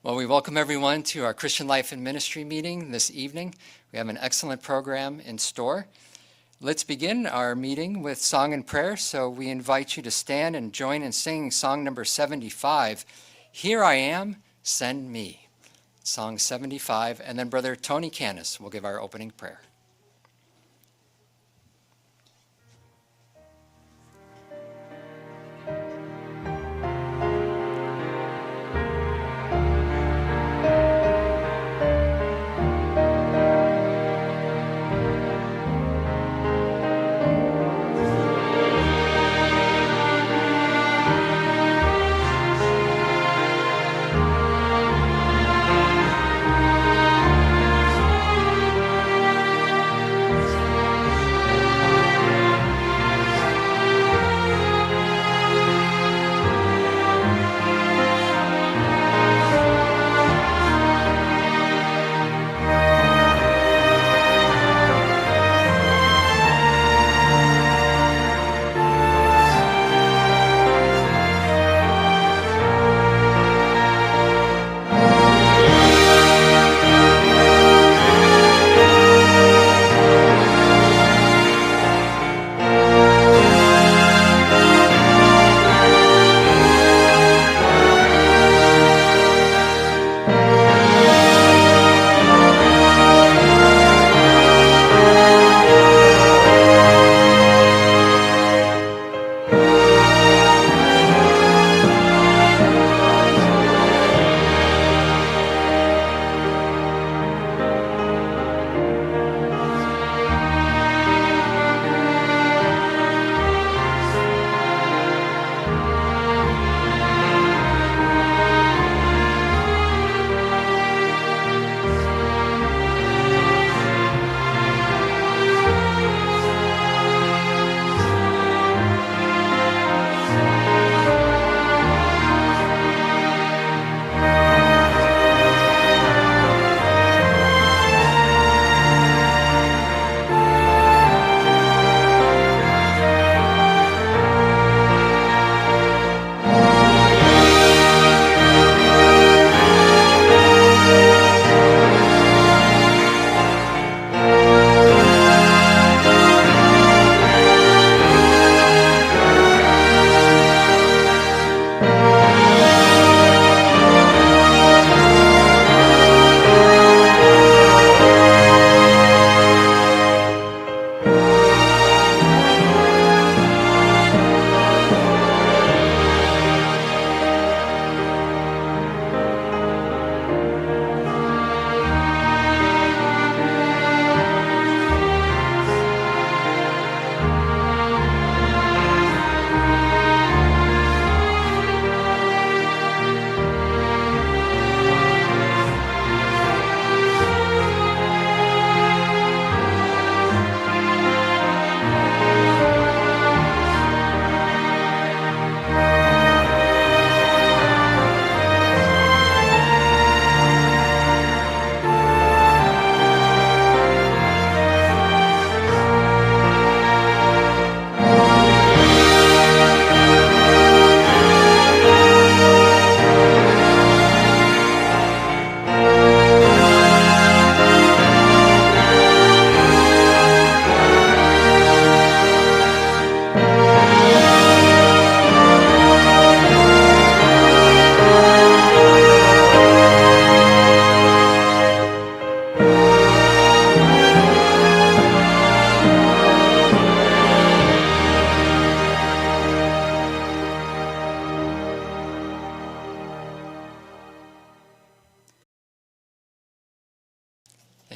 Well, we welcome everyone to our Christian Life and Ministry meeting this evening. We have an excellent program in store. Let's begin our meeting with song and prayer. So we invite you to stand and join in singing song number 75, Here I Am, Send Me. Song 75, and then Brother Tony Canis will give our opening prayer.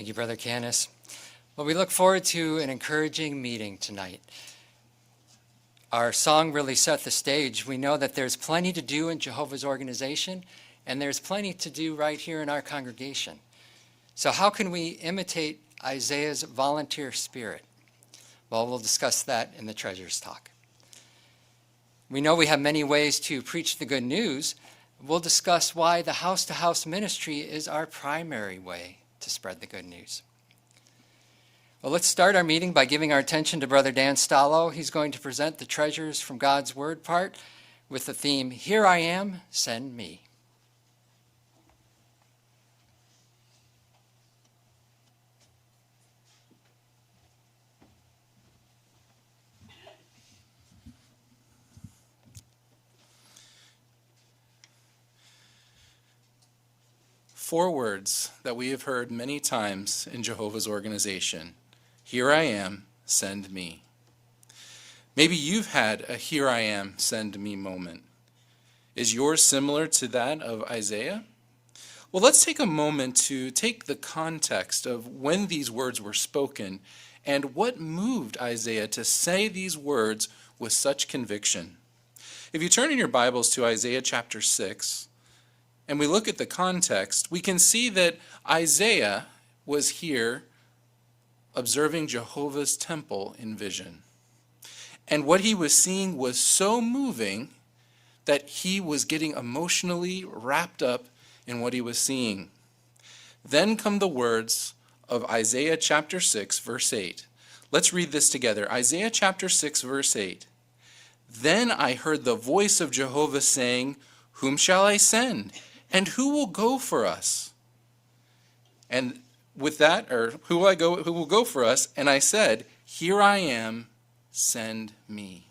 Thank you, Brother Canis. Well, we look forward to an encouraging meeting tonight. Our song really set the stage. We know that there's plenty to do in Jehovah's organization, and there's plenty to do right here in our congregation. So how can we imitate Isaiah's volunteer spirit? Well, we'll discuss that in the Treasures Talk. We know we have many ways to preach the good news. We'll discuss why the house-to-house ministry is our primary way to spread the good news. Well, let's start our meeting by giving our attention to Brother Dan Stallo. He's going to present the Treasures from God's Word part with the theme, Here I Am, Send Me. four words that we have heard many times in Jehovah's organization. Here I am, send me. Maybe you've had a here I am, send me moment. Is yours similar to that of Isaiah? Well, let's take a moment to take the context of when these words were spoken and what moved Isaiah to say these words with such conviction. If you turn in your Bibles to Isaiah chapter 6, and we look at the context, we can see that Isaiah was here observing Jehovah's temple in vision. And what he was seeing was so moving that he was getting emotionally wrapped up in what he was seeing. Then come the words of Isaiah chapter 6, verse 8. Let's read this together. Isaiah chapter 6, verse 8. Then I heard the voice of Jehovah saying, whom shall I send? And who will go for us? And with that, or who will go for us? And I said, here I am, send me.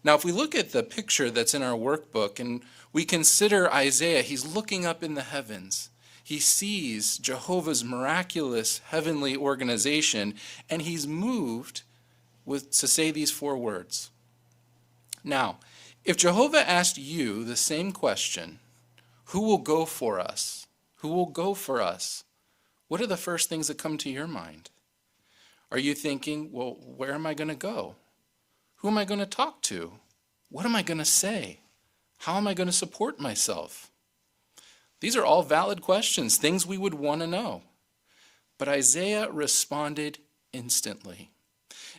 Now, if we look at the picture that's in our workbook and we consider Isaiah, he's looking up in the heavens. He sees Jehovah's miraculous heavenly organization, and he's moved to say these four words. Now, if Jehovah asked you the same question, who will go for us? Who will go for us? What are the first things that come to your mind? Are you thinking, well, where am I going to go? Who am I going to talk to? What am I going to say? How am I going to support myself? These are all valid questions, things we would want to know. But Isaiah responded instantly.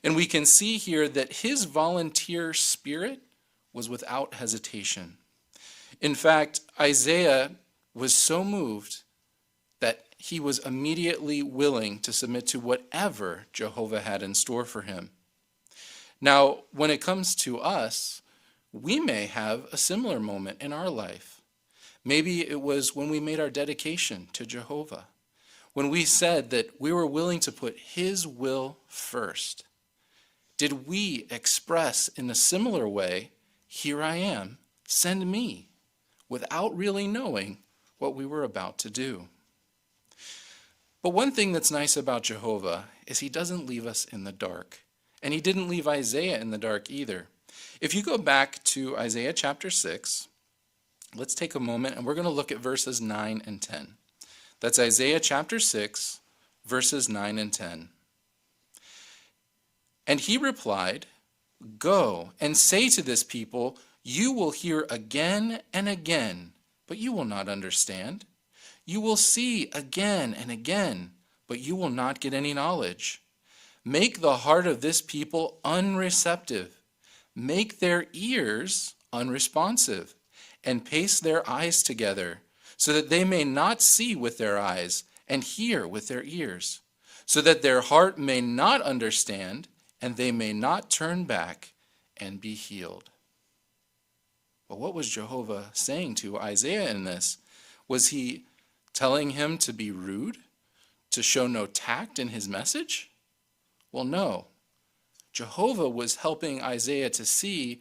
And we can see here that his volunteer spirit was without hesitation. In fact, Isaiah was so moved that he was immediately willing to submit to whatever Jehovah had in store for him. Now, when it comes to us, we may have a similar moment in our life. Maybe it was when we made our dedication to Jehovah, when we said that we were willing to put his will first. Did we express in a similar way, here I am, send me, without really knowing what we were about to do? But one thing that's nice about Jehovah is he doesn't leave us in the dark. And he didn't leave Isaiah in the dark either. If you go back to Isaiah chapter 6, let's take a moment and we're going to look at verses 9 and 10. That's Isaiah chapter 6, verses 9 and 10. And he replied, go and say to this people, you will hear again and again, but you will not understand. You will see again and again, but you will not get any knowledge. Make the heart of this people unreceptive. Make their ears unresponsive, and paste their eyes together, so that they may not see with their eyes and hear with their ears, so that their heart may not understand, and they may not turn back and be healed. Well, what was Jehovah saying to Isaiah in this? Was he telling him to be rude, to show no tact in his message? Well, no. Jehovah was helping Isaiah to see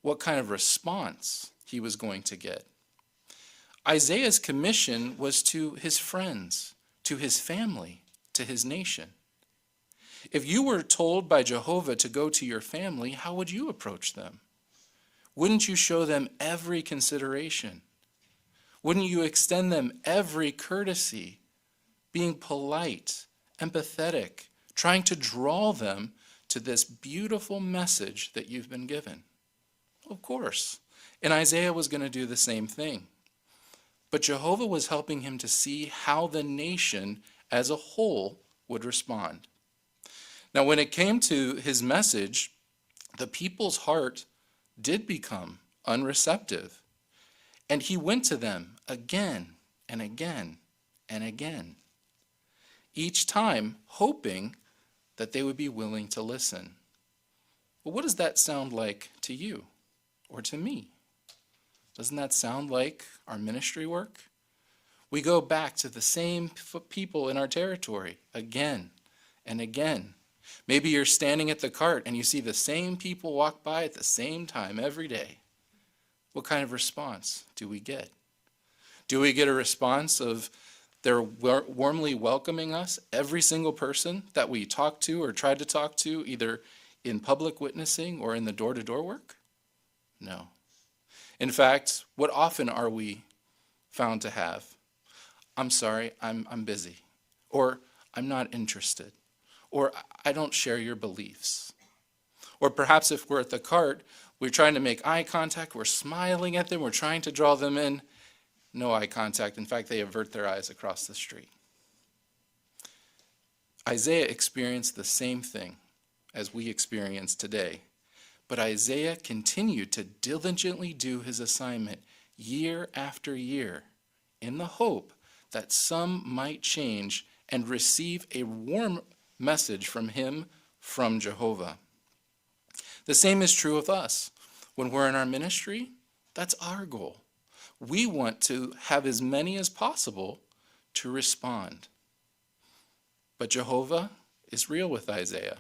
what kind of response he was going to get. Isaiah's commission was to his friends, to his family, to his nation. If you were told by Jehovah to go to your family, how would you approach them? Wouldn't you show them every consideration? Wouldn't you extend them every courtesy, being polite, empathetic, trying to draw them to this beautiful message that you've been given? Of course. And Isaiah was going to do the same thing. But Jehovah was helping him to see how the nation as a whole would respond. Now, when it came to his message, the people's heart did become unreceptive. And he went to them again and again and again, each time hoping that they would be willing to listen. Well, what does that sound like to you or to me? Doesn't that sound like our ministry work? We go back to the same people in our territory again and again. Maybe you're standing at the cart and you see the same people walk by at the same time every day. What kind of response do we get? Do we get a response of they're warmly welcoming us, every single person that we talk to or tried to talk to, either in public witnessing or in the door-to-door work? No. In fact, what often are we found to have? I'm sorry, I'm busy. Or I'm not interested. Or I don't share your beliefs. Or perhaps if we're at the cart, we're trying to make eye contact, we're smiling at them, we're trying to draw them in. No eye contact. In fact, they avert their eyes across the street. Isaiah experienced the same thing as we experience today. But Isaiah continued to diligently do his assignment year after year in the hope that some might change and receive a warm message from him, from Jehovah. The same is true of us. When we're in our ministry, that's our goal. We want to have as many as possible to respond. But Jehovah is real with Isaiah.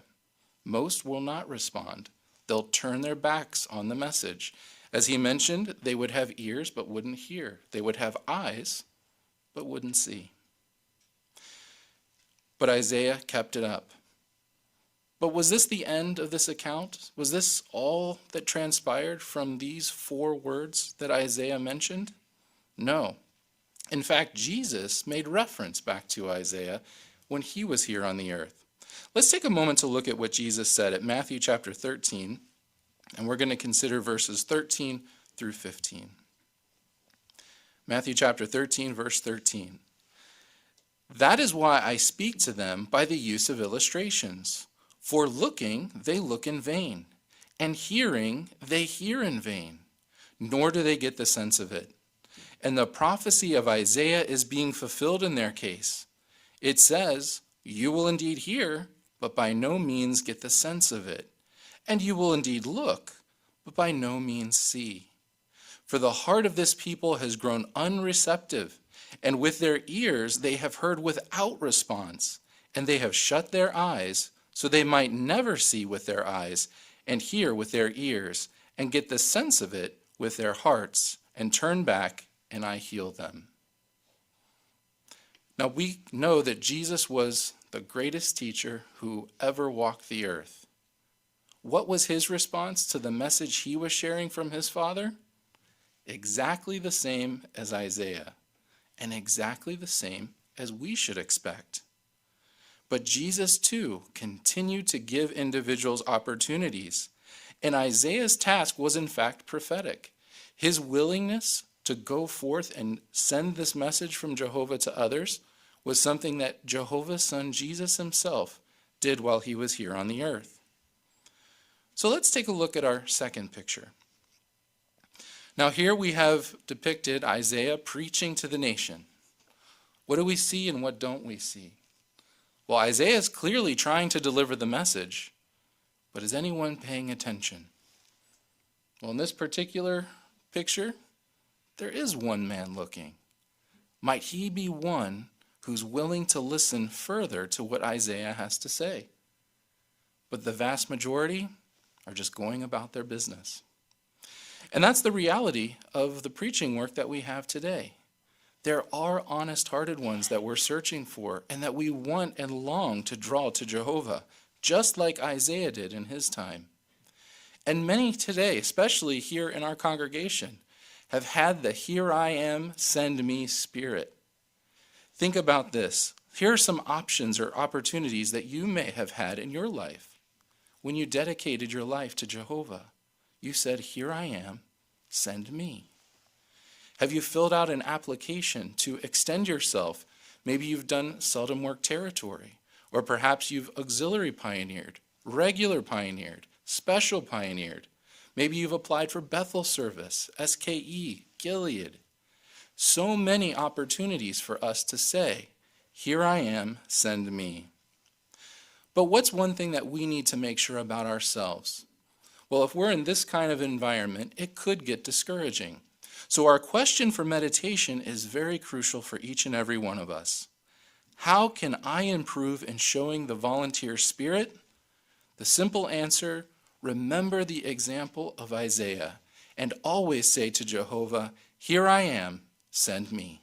Most will not respond. They'll turn their backs on the message. As he mentioned, they would have ears but wouldn't hear. They would have eyes but wouldn't see. But Isaiah kept it up. But was this the end of this account? Was this all that transpired from these 4 words that Isaiah mentioned? No. In fact, Jesus made reference back to Isaiah when he was here on the earth. Let's take a moment to look at what Jesus said at Matthew chapter 13, and we're going to consider verses 13 through 15. Matthew chapter 13, verse 13. That is why I speak to them by the use of illustrations. For looking, they look in vain, and hearing, they hear in vain, nor do they get the sense of it. And the prophecy of Isaiah is being fulfilled in their case. It says, you will indeed hear, but by no means get the sense of it. And you will indeed look, but by no means see. For the heart of this people has grown unreceptive, and with their ears they have heard without response, and they have shut their eyes, so they might never see with their eyes, and hear with their ears, and get the sense of it with their hearts, and turn back, and I heal them. Now we know that Jesus was the greatest teacher who ever walked the earth. What was his response to the message he was sharing from his Father? Exactly the same as Isaiah, and exactly the same as we should expect. But Jesus, too, continued to give individuals opportunities, and Isaiah's task was in fact prophetic. His willingness to go forth and send this message from Jehovah to others was something that Jehovah's Son Jesus himself did while he was here on the earth. So let's take a look at our second picture. Now here we have depicted Isaiah preaching to the nation. What do we see and what don't we see? Well, Isaiah is clearly trying to deliver the message, but is anyone paying attention? Well, in this particular picture, there is one man looking. Might he be one who's willing to listen further to what Isaiah has to say? But the vast majority are just going about their business. And that's the reality of the preaching work that we have today. There are honest-hearted ones that we're searching for and that we want and long to draw to Jehovah, just like Isaiah did in his time. And many today, especially here in our congregation, have had the "Here I am, send me" spirit. Think about this. Here are some options or opportunities that you may have had in your life. When you dedicated your life to Jehovah, you said, "Here I am, send me." Have you filled out an application to extend yourself? Maybe you've done seldom work territory, or perhaps you've auxiliary pioneered, regular pioneered, special pioneered. Maybe you've applied for Bethel service, SKE, Gilead. So many opportunities for us to say, "Here I am, send me." But what's one thing that we need to make sure about ourselves? Well, if we're in this kind of environment, it could get discouraging. So our question for meditation is very crucial for each and every one of us. How can I improve in showing the volunteer spirit? The simple answer: remember the example of Isaiah and always say to Jehovah, "Here I am, send me.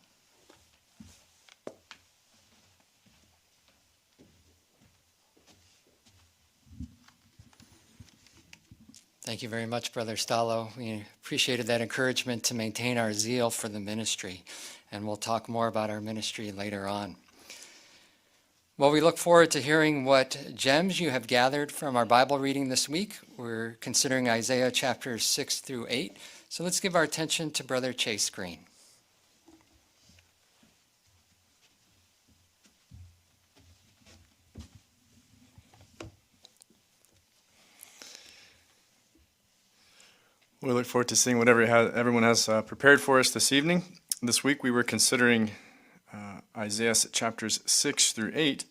Thank you very much, Brother Stallo. We appreciated that encouragement to maintain our zeal for the ministry, and we'll talk more about our ministry later on. Well, we look forward to hearing what gems you have gathered from our Bible reading this week. We're considering Isaiah chapters 6 through 8, so let's give our attention to Brother Chase Green. We look forward to seeing whatever everyone has prepared for us this evening. This week we were considering Isaiah chapters 6 through 8.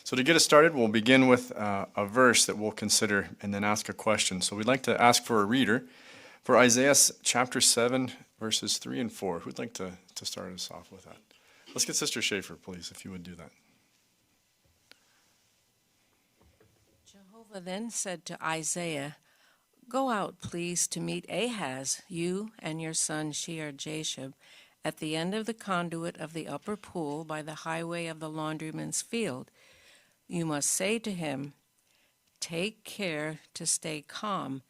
So to get us started, we'll begin with a verse that we'll consider and then ask a question. So we'd like to ask for a reader for Isaiah chapter 7, verses 3 and 4. Who'd like to start us off with that? Let's get Sister Schaefer, please, if you would do that. Jehovah then said to Isaiah, "Go out, please, to meet Ahaz, you and your son Shear-Jashub, at the end of the conduit of the upper pool by the highway of the laundryman's field. You must say to him, 'Take care to stay calm.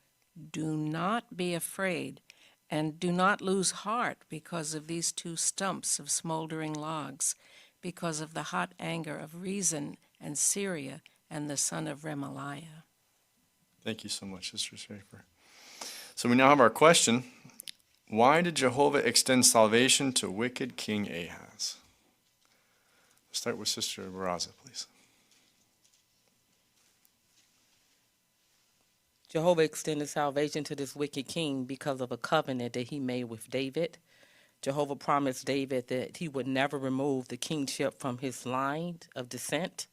Do not be afraid, and do not lose heart because of these two stumps of smoldering logs, because of the hot anger of Rezin and Syria and the son of Remaliah.'" Thank you so much, Sister Schaefer. So we now have our question. Why did Jehovah extend salvation to wicked King Ahaz? Let's start with Sister Barraza, please. Jehovah extended salvation to this wicked king because of a covenant that he made with David. Jehovah promised David that he would never remove the kingship from his line of descent.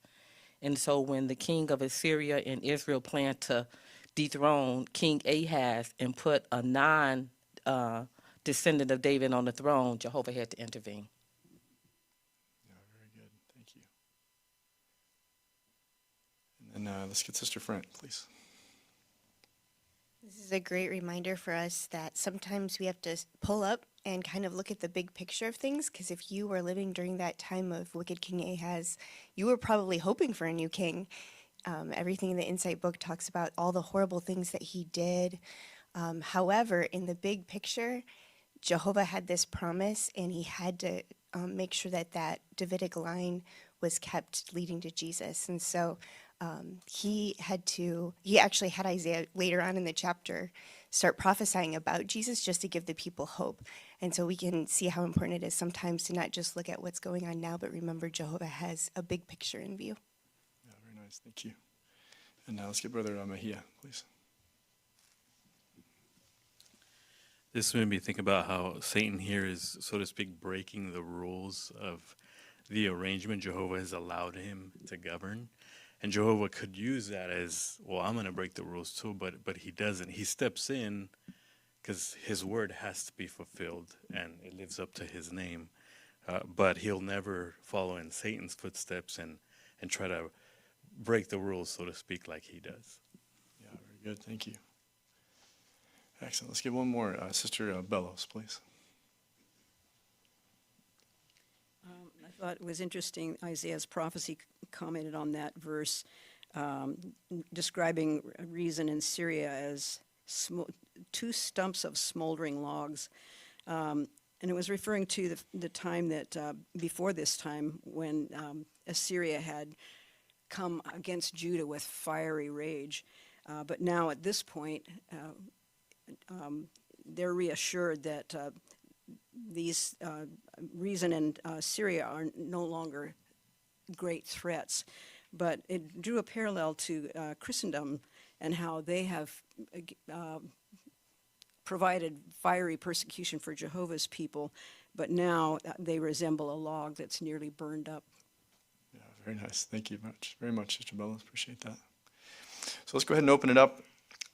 And so when the king of Assyria and Israel planned to dethrone King Ahaz and put a non-descendant of David on the throne, Jehovah had to intervene. Yeah, very good. Thank you. And then let's get Sister Frant, please. This is a great reminder for us that sometimes we have to pull up and kind of look at the big picture of things, because if you were living during that time of wicked King Ahaz, you were probably hoping for a new king. Everything in the Insight book talks about all the horrible things that he did. However, in the big picture, Jehovah had this promise, and he had to make sure that that Davidic line was kept leading to Jesus. And so he actually had Isaiah later on in the chapter start prophesying about Jesus just to give the people hope. And so we can see how important it is sometimes to not just look at what's going on now, but remember Jehovah has a big picture in view. Yeah, very nice. Thank you. And now let's get Brother Mejia, please. This made me think about how Satan here is, so to speak, breaking the rules of the arrangement Jehovah has allowed him to govern. And Jehovah could use that as, well, I'm going to break the rules too, but he doesn't. He steps in because his word has to be fulfilled and it lives up to his name. But he'll never follow in Satan's footsteps and try to break the rules, so to speak, like he does. Yeah, very good. Thank you. Excellent. Let's get one more. Sister Bellows, please. I thought it was interesting, Isaiah's prophecy commented on that verse, describing Rezin and Syria as two stumps of smoldering logs. And it was referring to the time that, before this time, when Assyria had come against Judah with fiery rage. But now at this point, they're reassured that these Rezin and Syria are no longer great threats. But it drew a parallel to Christendom and how they have provided fiery persecution for Jehovah's people, but now they resemble a log that's nearly burned up. Yeah, very nice. Thank you very much, Sister Bellows. Appreciate that. So let's go ahead and open it up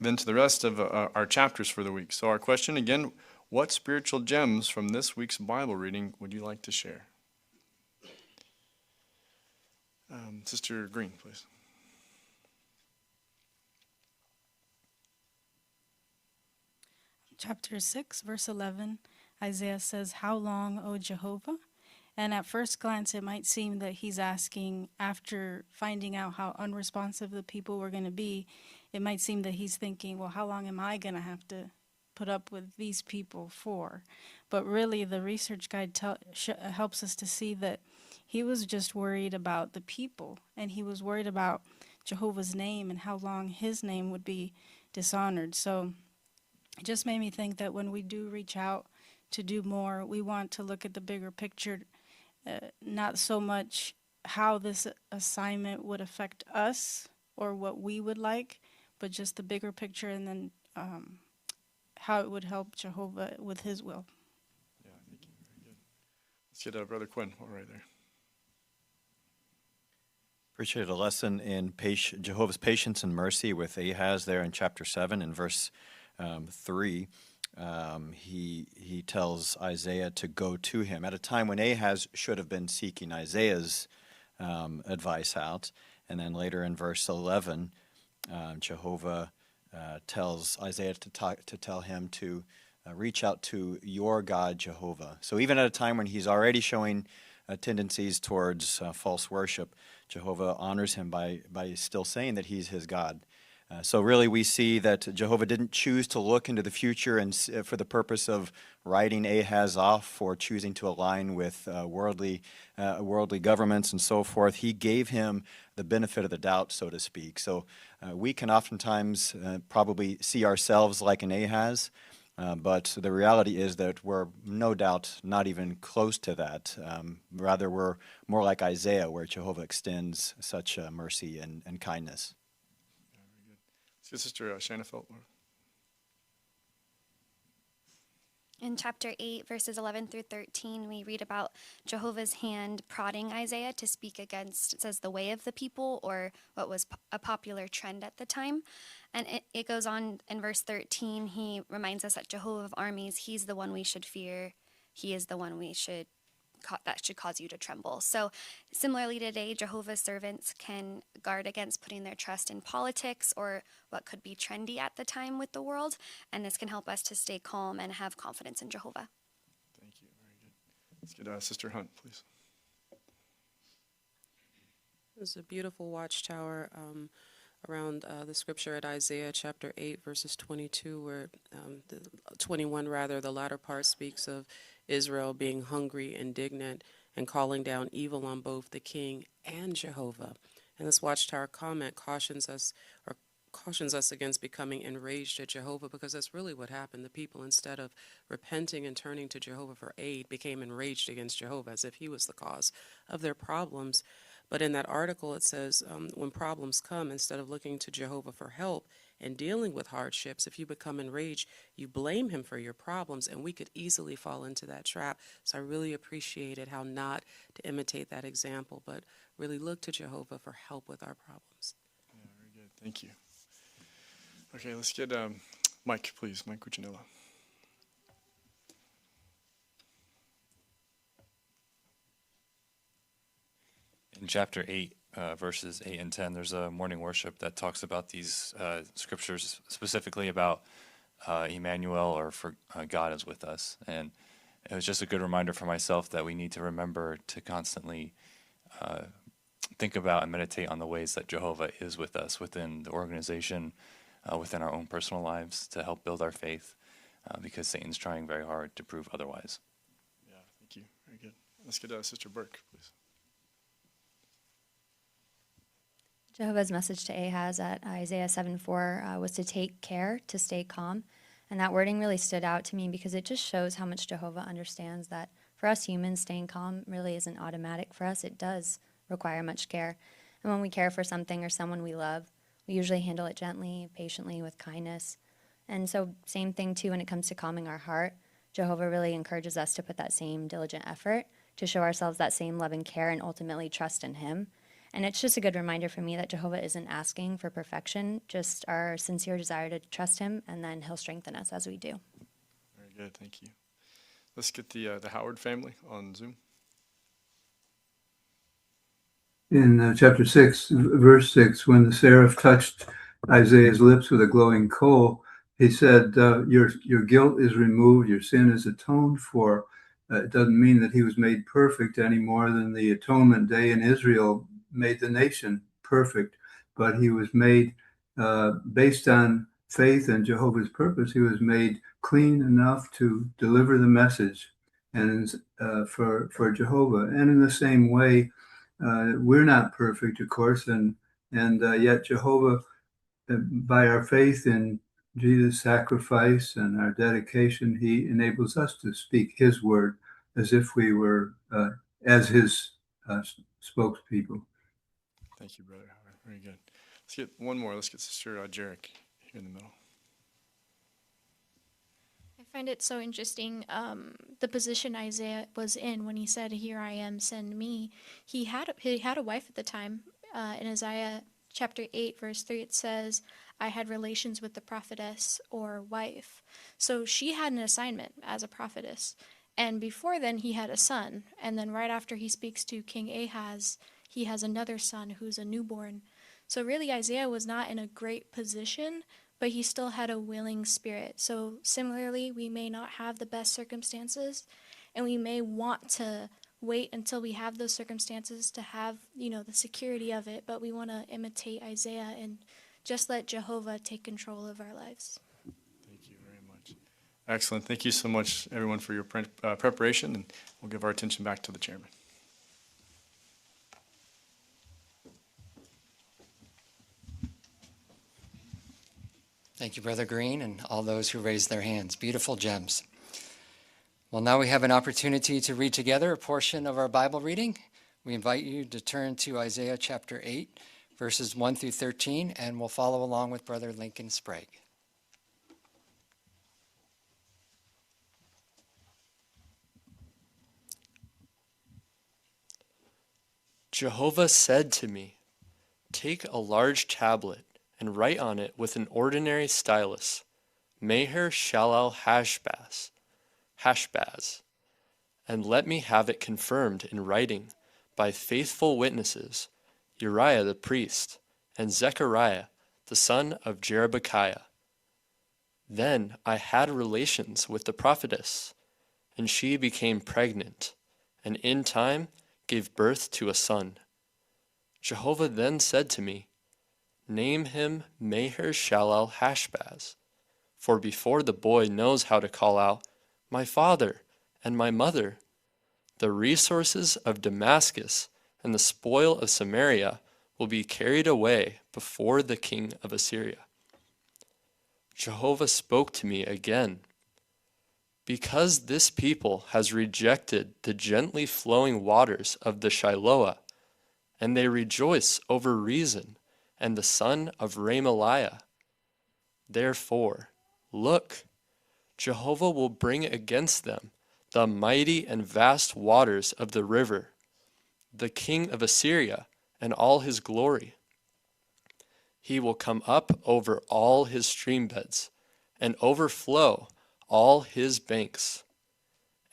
then to the rest of our chapters for the week. So our question again, what spiritual gems from this week's Bible reading would you like to share? Sister Green, please. Chapter 6, verse 11. Isaiah says, "How long, O Jehovah?" And at first glance, it might seem that he's asking, after finding out how unresponsive the people were going to be, it might seem that he's thinking, well, how long am I going to have to put up with these people for? But really, the research guide helps us to see that he was just worried about the people, and he was worried about Jehovah's name and how long his name would be dishonored. So it just made me think that when we do reach out to do more, we want to look at the bigger picture, not so much how this assignment would affect us or what we would like, but just the bigger picture, and then how it would help Jehovah with his will. Yeah, thank you. Very good. Let's get Brother Quinn right there. Appreciate a lesson in Jehovah's patience and mercy with Ahaz there in chapter 7 and verse 3. He tells Isaiah to go to him at a time when Ahaz should have been seeking Isaiah's advice out. And then later in verse 11, Jehovah tells Isaiah to tell him to reach out to your God, Jehovah. So even at a time when he's already showing tendencies towards false worship, Jehovah honors him by still saying that he's his God. So really we see that Jehovah didn't choose to look into the future and for the purpose of writing Ahaz off for choosing to align with worldly governments and so forth. He gave him the benefit of the doubt, so to speak. So we can oftentimes probably see ourselves like an Ahaz, but the reality is that we're no doubt not even close to that. Rather, we're more like Isaiah, where Jehovah extends such mercy and kindness. Let's get Sister Shanna Felt. In chapter 8, verses 11 through 13, we read about Jehovah's hand prodding Isaiah to speak against, it says, the way of the people, or what was a popular trend at the time. And it goes on in verse 13, he reminds us that Jehovah of armies, he's the one we should fear. He is the one that should cause you to tremble. So similarly today, Jehovah's servants can guard against putting their trust in politics or what could be trendy at the time with the world, and this can help us to stay calm and have confidence in Jehovah. Thank you. Very good. Let's get Sister Hunt, please. There's a beautiful watchtower around the scripture at Isaiah chapter 8, verses 22, where 21 rather, the latter part speaks of Israel being hungry, indignant, and calling down evil on both the king and Jehovah. And this watchtower comment cautions us against becoming enraged at Jehovah, because that's really what happened. The people, instead of repenting and turning to Jehovah for aid, became enraged against Jehovah as if he was the cause of their problems. But in that article, it says when problems come, instead of looking to Jehovah for help and dealing with hardships, if you become enraged, you blame him for your problems, and we could easily fall into that trap. So I really appreciated how not to imitate that example, but really look to Jehovah for help with our problems. Yeah, very good. Thank you. Okay, let's get Mike, please. Mike Cuccinella. In chapter 8, verses 8 and 10, there's a morning worship that talks about these scriptures, specifically about Emmanuel, or for God is with us. And it was just a good reminder for myself that we need to remember to constantly think about and meditate on the ways that Jehovah is with us within the organization, within our own personal lives, to help build our faith, because Satan's trying very hard to prove otherwise. Yeah, thank you. Very good. Let's get Sister Burke, please. Jehovah's message to Ahaz at Isaiah 7:4 was to take care, to stay calm. And that wording really stood out to me because it just shows how much Jehovah understands that for us humans, staying calm really isn't automatic for us. It does require much care. And when we care for something or someone we love, we usually handle it gently, patiently, with kindness. And so same thing too when it comes to calming our heart. Jehovah really encourages us to put that same diligent effort to show ourselves that same love and care and ultimately trust in him. And it's just a good reminder for me that Jehovah isn't asking for perfection, just our sincere desire to trust him, and then he'll strengthen us as we do. Very good, thank you. Let's get the Howard family on Zoom. In chapter 6, verse 6, when the seraph touched Isaiah's lips with a glowing coal, He said, your guilt is removed, your sin is atoned for. It doesn't mean that he was made perfect any more than the atonement day in Israel made the nation perfect, but he was made based on faith and Jehovah's purpose. He was made clean enough to deliver the message, and for Jehovah. And in the same way, we're not perfect, of course, and yet Jehovah, by our faith in Jesus' sacrifice and our dedication, he enables us to speak his word as if we were as his spokespeople. Thank you, Brother Howard. Very good. Let's get one more. Let's get Sister Jarek here in the middle. I find it so interesting, the position Isaiah was in when he said, "Here I am, send me." He had a wife at the time. In Isaiah chapter 8, verse 3, it says, "I had relations with the prophetess," or wife. So she had an assignment as a prophetess. And before then, he had a son. And then right after he speaks to King Ahaz, he has another son who's a newborn. So really, Isaiah was not in a great position, but he still had a willing spirit. So similarly, we may not have the best circumstances, and we may want to wait until we have those circumstances to have, the security of it, but we want to imitate Isaiah and just let Jehovah take control of our lives. Thank you very much. Excellent. Thank you so much, everyone, for your preparation, and we'll give our attention back to the chairman. Thank you, Brother Green, and all those who raised their hands. Beautiful gems. Well, now we have an opportunity to read together a portion of our Bible reading. We invite you to turn to Isaiah chapter 8, verses 1 through 13, and we'll follow along with Brother Lincoln Sprague. Jehovah said to me, "Take a large tablet and write on it with an ordinary stylus, Maher Shalal Hashbaz, and let me have it confirmed in writing by faithful witnesses, Uriah the priest, and Zechariah the son of Jerebekiah." Then I had relations with the prophetess, and she became pregnant, and in time gave birth to a son. Jehovah then said to me, "Name him Maher Shalal Hashbaz, for before the boy knows how to call out, 'My father and my mother,' the resources of Damascus and the spoil of Samaria will be carried away before the king of Assyria." Jehovah spoke to me again, "Because this people has rejected the gently flowing waters of the Shiloah, and they rejoice over Rezin and the son of Remaliah. Therefore, look, Jehovah will bring against them the mighty and vast waters of the river, the king of Assyria and all his glory. He will come up over all his stream beds and overflow all his banks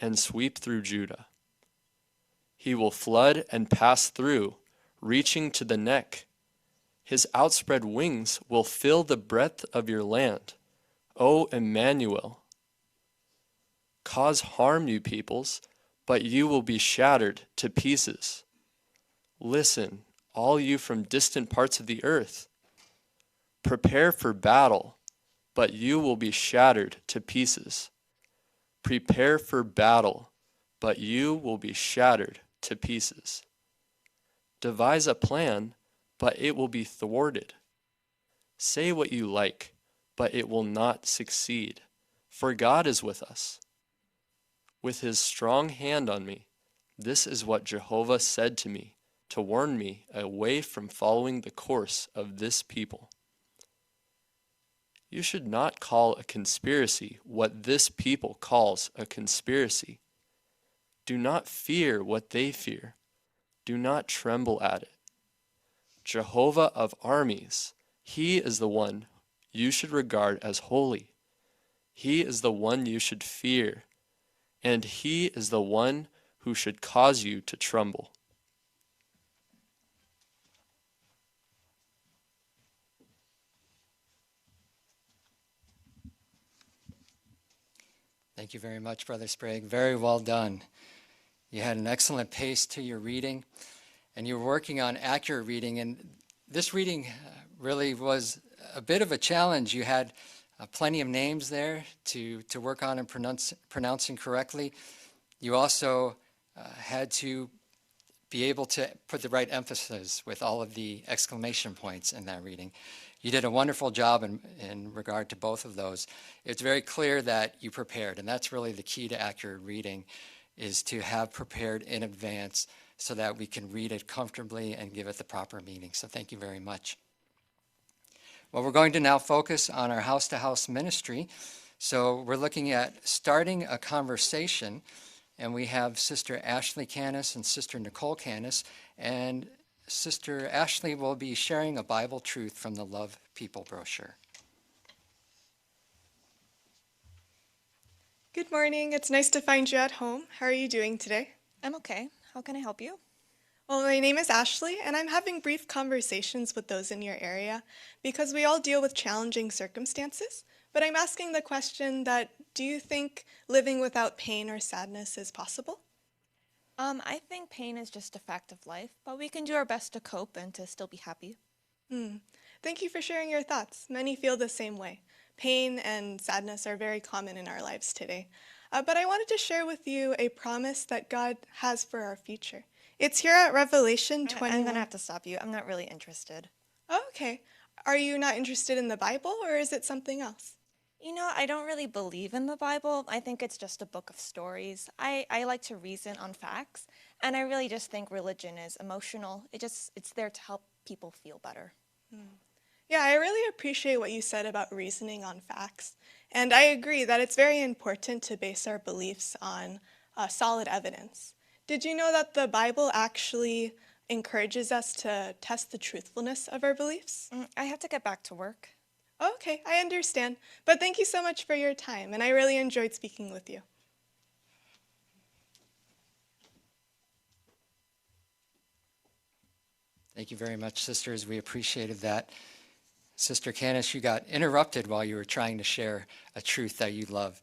and sweep through Judah. He will flood and pass through, reaching to the neck. His outspread wings will fill the breadth of your land, O Emmanuel. Cause harm, you peoples, but you will be shattered to pieces. Listen, all you from distant parts of the earth. Prepare for battle, but you will be shattered to pieces. Prepare for battle, but you will be shattered to pieces. Devise a plan, but it will be thwarted. Say what you like, but it will not succeed, for God is with us. With his strong hand on me, this is what Jehovah said to me, to warn me away from following the course of this people. You should not call a conspiracy what this people calls a conspiracy. Do not fear what they fear. Do not tremble at it. Jehovah of armies, he is the one you should regard as holy. He is the one you should fear, and he is the one who should cause you to tremble. Thank you very much, Brother Sprague. Very well done. You had an excellent pace to your reading, and you were working on accurate reading. And this reading really was a bit of a challenge. You had plenty of names there to work on and pronouncing correctly. You also had to be able to put the right emphasis with all of the exclamation points in that reading. You did a wonderful job in regard to both of those. It's very clear that you prepared, and that's really the key to accurate reading, is to have prepared in advance so that we can read it comfortably and give it the proper meaning. So thank you very much. Well, we're going to now focus on our house-to-house ministry. So we're looking at starting a conversation, and we have Sister Ashley Canis and Sister Nicole Canis, and Sister Ashley will be sharing a Bible truth from the Love People brochure. Good morning. It's nice to find you at home. How are you doing today? I'm okay. How can I help you? Well, my name is Ashley, and I'm having brief conversations with those in your area because we all deal with challenging circumstances. But I'm asking the question that, do you think living without pain or sadness is possible? I think pain is just a fact of life, but we can do our best to cope and to still be happy. Thank you for sharing your thoughts. Many feel the same way. Pain and sadness are very common in our lives today. But I wanted to share with you a promise that God has for our future. It's here at Revelation 21. I'm going to have to stop you. I'm not really interested. Oh, okay. Are you not interested in the Bible, or is it something else? You know, I don't really believe in the Bible. I think it's just a book of stories. I like to reason on facts, and I really just think religion is emotional. It's there to help people feel better. Yeah, I really appreciate what you said about reasoning on facts. And I agree that it's very important to base our beliefs on solid evidence. Did you know that the Bible actually encourages us to test the truthfulness of our beliefs? I have to get back to work. Okay, I understand. But thank you so much for your time, and I really enjoyed speaking with you. Thank you very much, sisters. We appreciated that. Sister Canis, you got interrupted while you were trying to share a truth that you love,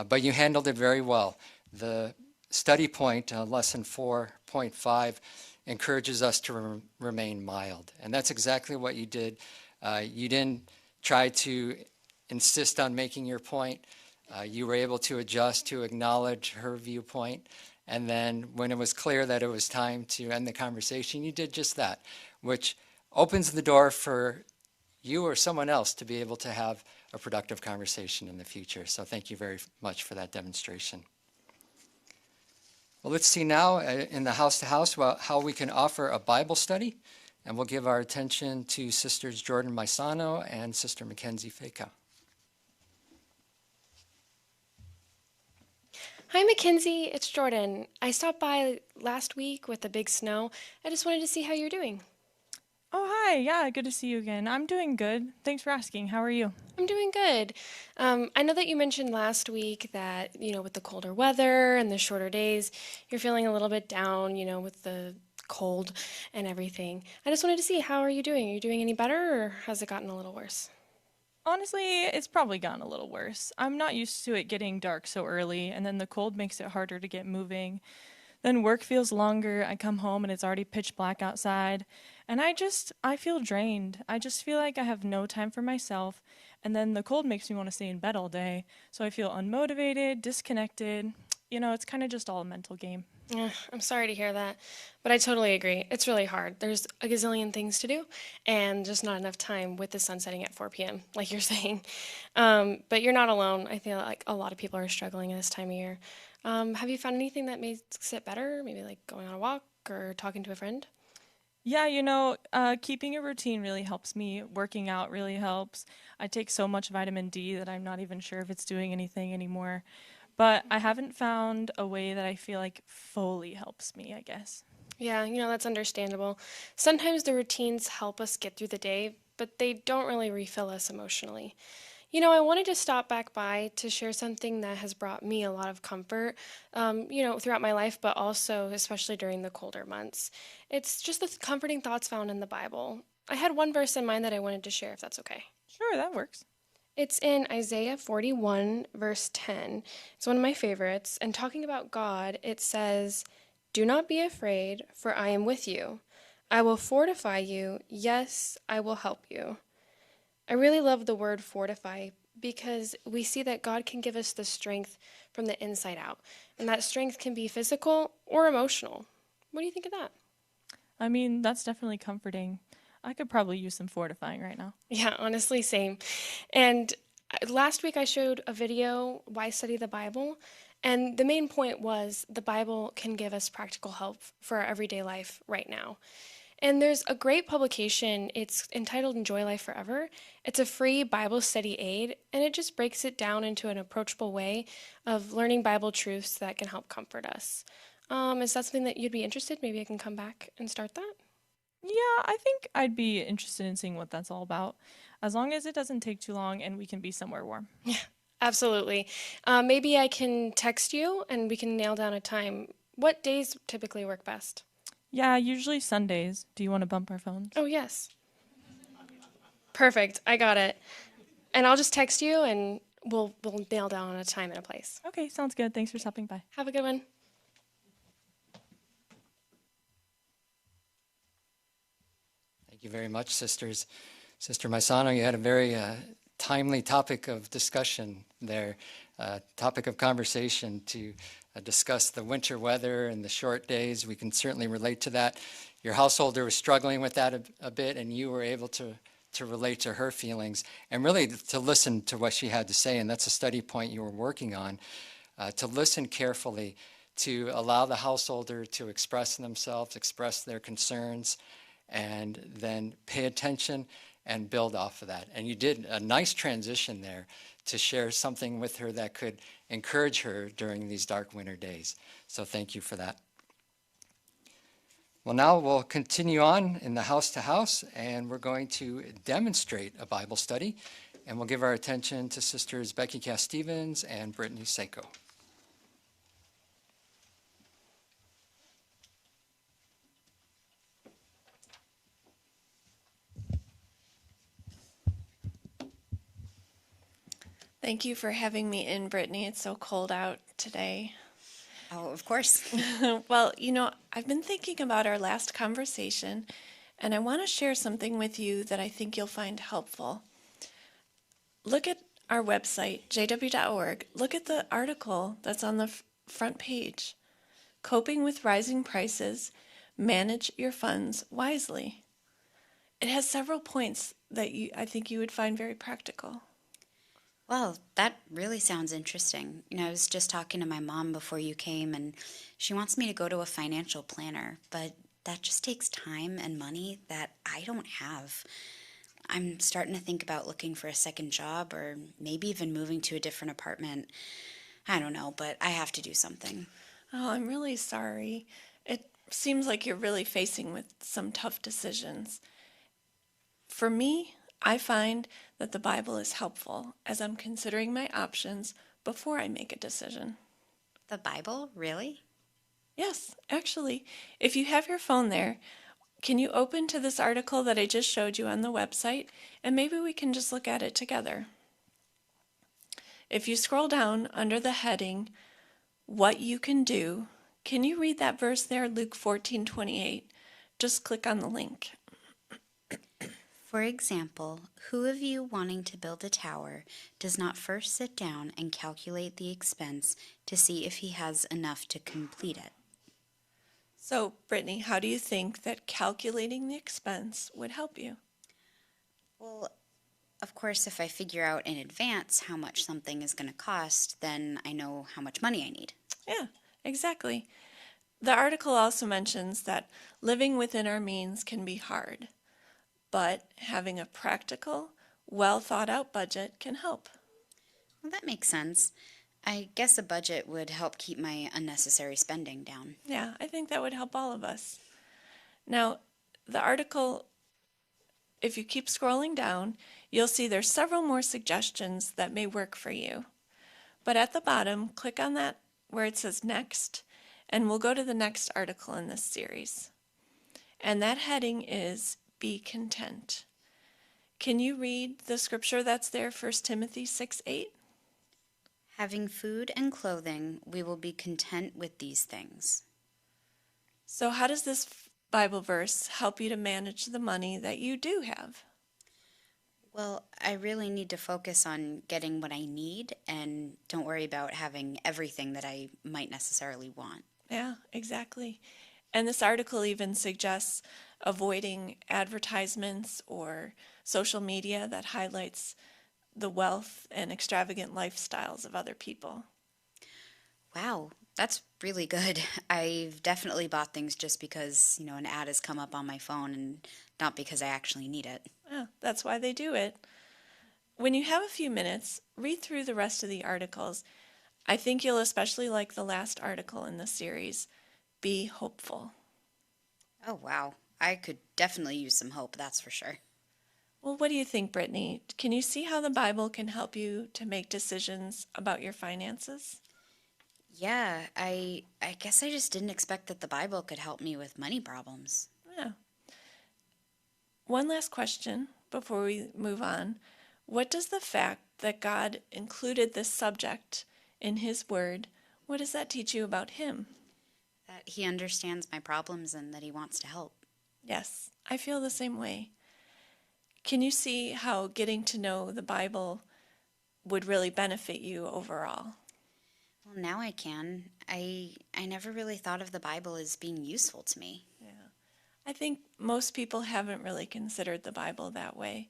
but you handled it very well. The study point, lesson 4.5, encourages us to remain mild, and that's exactly what you did. You didn't try to insist on making your point. You were able to adjust to acknowledge her viewpoint, and then when it was clear that it was time to end the conversation, you did just that, which opens the door for you or someone else to be able to have a productive conversation in the future. So thank you very much for that demonstration. Well, let's see now in the house-to-house how we can offer a Bible study, and we'll give our attention to Sisters Jordan Maisano and Sister Mackenzie Feka. Hi, Mackenzie. It's Jordan. I stopped by last week with the big snow. I just wanted to see how you're doing. Oh, hi. Yeah, good to see you again. I'm doing good. Thanks for asking. How are you? I'm doing good. I know that you mentioned last week that, with the colder weather and the shorter days, you're feeling a little bit down, with the cold and everything. I just wanted to see, how are you doing? Are you doing any better, or has it gotten a little worse? Honestly, it's probably gotten a little worse. I'm not used to it getting dark so early, and then the cold makes it harder to get moving. Then work feels longer. I come home and it's already pitch black outside. And I feel drained. I just feel like I have no time for myself. And then the cold makes me want to stay in bed all day. So I feel unmotivated, disconnected. It's kind of just all a mental game. Yeah, I'm sorry to hear that, but I totally agree. It's really hard. There's a gazillion things to do, and just not enough time with the sun setting at 4 p.m., like you're saying. But you're not alone. I feel like a lot of people are struggling at this time of year. Have you found anything that makes it better? Maybe like going on a walk or talking to a friend? Yeah, keeping a routine really helps me. Working out really helps. I take so much vitamin D that I'm not even sure if it's doing anything anymore. But I haven't found a way that I feel like fully helps me, I guess. Yeah, that's understandable. Sometimes the routines help us get through the day, but they don't really refill us emotionally. I wanted to stop back by to share something that has brought me a lot of comfort, throughout my life, but also especially during the colder months. It's just the comforting thoughts found in the Bible. I had one verse in mind that I wanted to share, if that's okay. Sure, that works. It's in Isaiah 41, verse 10. It's one of my favorites. And talking about God, it says, "Do not be afraid, for I am with you. I will fortify you. Yes, I will help you." I really love the word fortify because we see that God can give us the strength from the inside out. And that strength can be physical or emotional. What do you think of that? I mean, that's definitely comforting. I could probably use some fortifying right now. Yeah, honestly, same. And last week I showed a video, Why Study the Bible? And the main point was the Bible can give us practical help for our everyday life right now. And there's a great publication, it's entitled Enjoy Life Forever. It's a free Bible study aid, and it just breaks it down into an approachable way of learning Bible truths that can help comfort us. Is that something that you'd be interested? Maybe I can come back and start that? Yeah, I think I'd be interested in seeing what that's all about, as long as it doesn't take too long and we can be somewhere warm. Yeah, absolutely. Maybe I can text you and we can nail down a time. What days typically work best? Yeah, usually Sundays. Do you want to bump our phones? Oh, yes. Perfect. I got it. And I'll just text you and we'll nail down a time and a place. Okay, sounds good. Thanks for stopping by. Have a good one. Thank you very much, sisters. Sister Maisano, you had a very timely topic of discussion there, topic of conversation to discuss the winter weather and the short days. We can certainly relate to that. Your householder was struggling with that a bit, and you were able to relate to her feelings and really to listen to what she had to say. And that's a study point you were working on, to listen carefully, to allow the householder to express themselves, express their concerns, and then pay attention and build off of that. And you did a nice transition there to share something with her that could encourage her during these dark winter days. So thank you for that. Well, now we'll continue on in the house to house, and we're going to demonstrate a Bible study. And we'll give our attention to Sisters Becky Cass-Stevens and Brittany Seiko. Thank you for having me in, Brittany. It's so cold out today. Oh, of course. Well, I've been thinking about our last conversation, and I want to share something with you that I think you'll find helpful. Look at our website, jw.org. Look at the article that's on the front page. Coping with Rising Prices, Manage Your Funds Wisely. It has several points that I think you would find very practical. Well, that really sounds interesting. I was just talking to my mom before you came, and she wants me to go to a financial planner, but that just takes time and money that I don't have. I'm starting to think about looking for a second job or maybe even moving to a different apartment. I don't know, but I have to do something. Oh, I'm really sorry. It seems like you're really facing with some tough decisions. For me, I find that the Bible is helpful as I'm considering my options before I make a decision. The Bible? Really? Yes, actually. If you have your phone there, can you open to this article that I just showed you on the website, and maybe we can just look at it together. If you scroll down under the heading, What You Can Do, can you read that verse there, Luke 14:28? Just click on the link. For example, who of you wanting to build a tower does not first sit down and calculate the expense to see if he has enough to complete it? So, Brittany, how do you think that calculating the expense would help you? Well, of course, if I figure out in advance how much something is going to cost, then I know how much money I need. Yeah, exactly. The article also mentions that living within our means can be hard, but having a practical, well-thought-out budget can help. Well, that makes sense. I guess a budget would help keep my unnecessary spending down. Yeah, I think that would help all of us. Now, the article, if you keep scrolling down, you'll see there's several more suggestions that may work for you. But at the bottom, click on that where it says Next, and we'll go to the next article in this series. And that heading is Be Content. Can you read the scripture that's there, 1 Timothy 6:8? Having food and clothing, we will be content with these things. So how does this Bible verse help you to manage the money that you do have? Well, I really need to focus on getting what I need and don't worry about having everything that I might necessarily want. Yeah, exactly. And this article even suggests avoiding advertisements or social media that highlights the wealth and extravagant lifestyles of other people. Wow, that's really good. I've definitely bought things just because, an ad has come up on my phone and not because I actually need it. Yeah, that's why they do it. When you have a few minutes, read through the rest of the articles. I think you'll especially like the last article in the series, Be Hopeful. Oh, wow. I could definitely use some hope, that's for sure. Well, what do you think, Brittany? Can you see how the Bible can help you to make decisions about your finances? Yeah, I guess I just didn't expect that the Bible could help me with money problems. Yeah. One last question before we move on. What does the fact that God included this subject in His Word, what does that teach you about Him? That He understands my problems and that He wants to help. Yes, I feel the same way. Can you see how getting to know the Bible would really benefit you overall? Well, now I can. I never really thought of the Bible as being useful to me. Yeah. I think most people haven't really considered the Bible that way.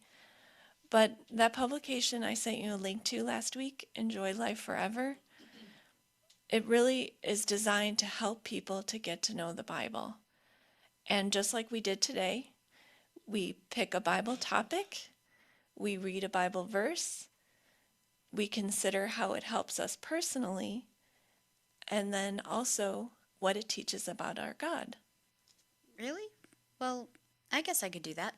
But that publication I sent you a link to last week, Enjoy Life Forever, it really is designed to help people to get to know the Bible. And just like we did today, we pick a Bible topic, we read a Bible verse, we consider how it helps us personally, and then also what it teaches about our God. Really? Well, I guess I could do that.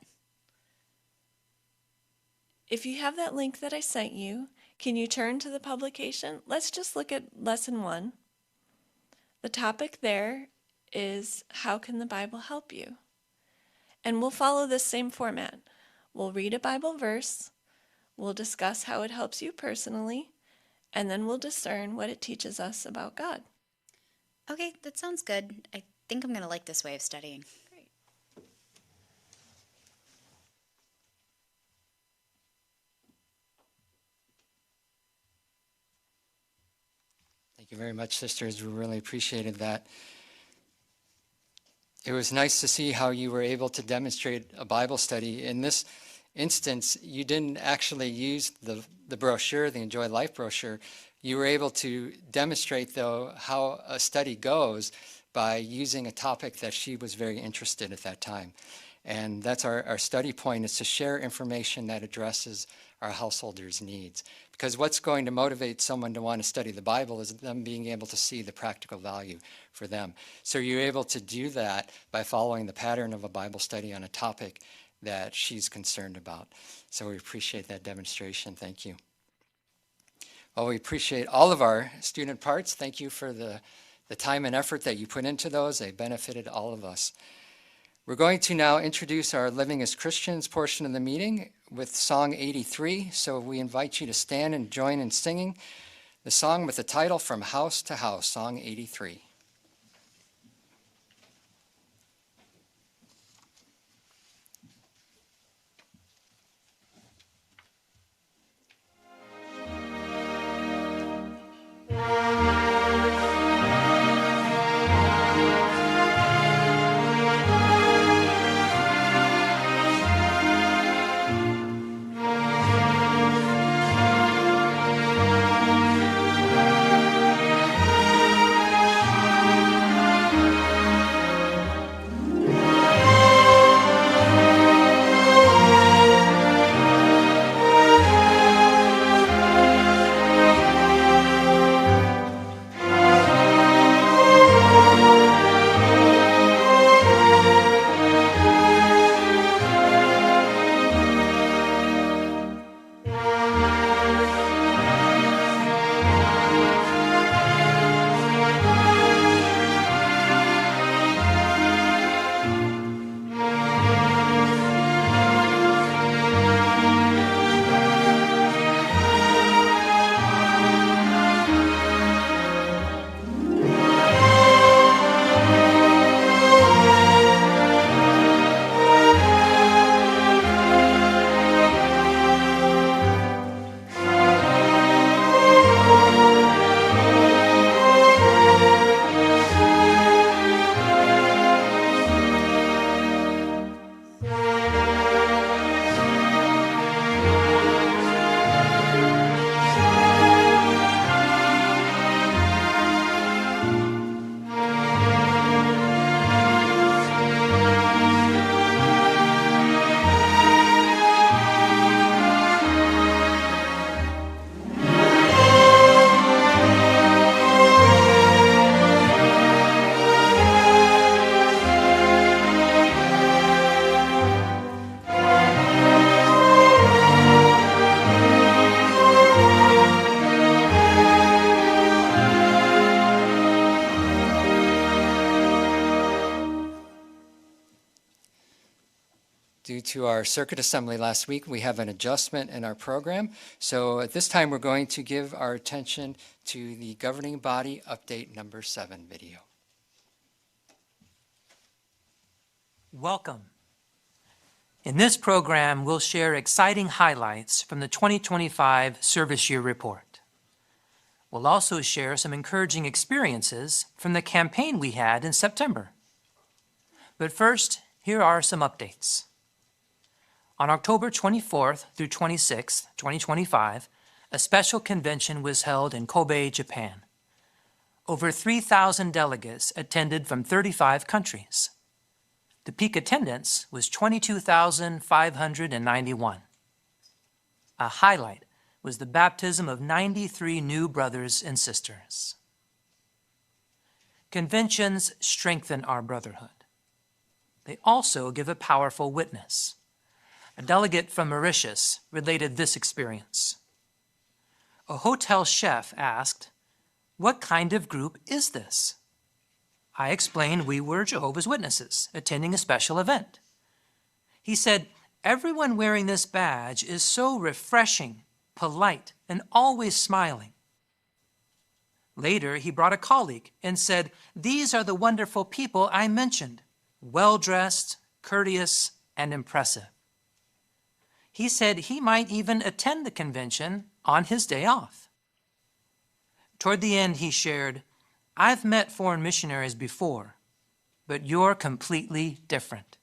If you have that link that I sent you, can you turn to the publication? Let's just look at lesson 1. The topic there is, how can the Bible help you? And we'll follow this same format. We'll read a Bible verse, we'll discuss how it helps you personally, and then we'll discern what it teaches us about God. Okay, that sounds good. I think I'm going to like this way of studying. Thank you very much, sisters. We really appreciated that. It was nice to see how you were able to demonstrate a Bible study. In this instance, you didn't actually use the brochure, the Enjoy Life brochure. You were able to demonstrate, though, how a study goes by using a topic that she was very interested in at that time. And that's our study point, is to share information that addresses our householders' needs. Because what's going to motivate someone to want to study the Bible is them being able to see the practical value for them. So you're able to do that by following the pattern of a Bible study on a topic that she's concerned about. So we appreciate that demonstration. Thank you. Well, we appreciate all of our student parts. Thank you for the time and effort that you put into those. They benefited all of us. We're going to now introduce our Living as Christians portion of the meeting with Song 83. So we invite you to stand and join in singing the song with the title From House to House, Song 83. From Due to our circuit assembly last week, we have an adjustment in our program. So at this time, we're going to give our attention to the governing body update number 7 video. Welcome. In this program, we'll share exciting highlights from the 2025 Service Year Report. We'll also share some encouraging experiences from the campaign we had in September. But first, here are some updates. On October 24th through 26th, 2025, a special convention was held in Kobe, Japan. Over 3,000 delegates attended from 35 countries. The peak attendance was 22,591. A highlight was the baptism of 93 new brothers and sisters. Conventions strengthen our brotherhood. They also give a powerful witness. A delegate from Mauritius related this experience. A hotel chef asked, "What kind of group is this?" I explained we were Jehovah's Witnesses attending a special event. He said, "Everyone wearing this badge is so refreshing, polite, and always smiling." Later, he brought a colleague and said, "These are the wonderful people I mentioned, well-dressed, courteous, and impressive." He said he might even attend the convention on his day off. Toward the end, he shared, "I've met foreign missionaries before, but you're completely different.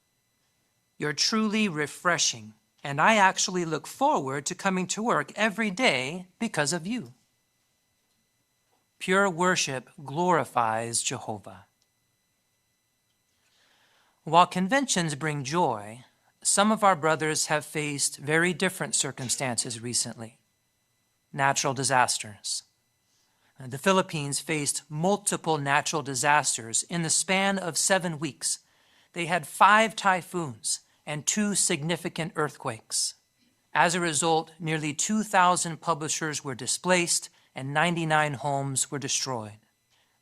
You're truly refreshing, and I actually look forward to coming to work every day because of you." Pure worship glorifies Jehovah. While conventions bring joy, some of our brothers have faced very different circumstances recently. Natural disasters. The Philippines faced multiple natural disasters in the span of 7 weeks. They had 5 typhoons and 2 significant earthquakes. As a result, nearly 2,000 publishers were displaced and 99 homes were destroyed.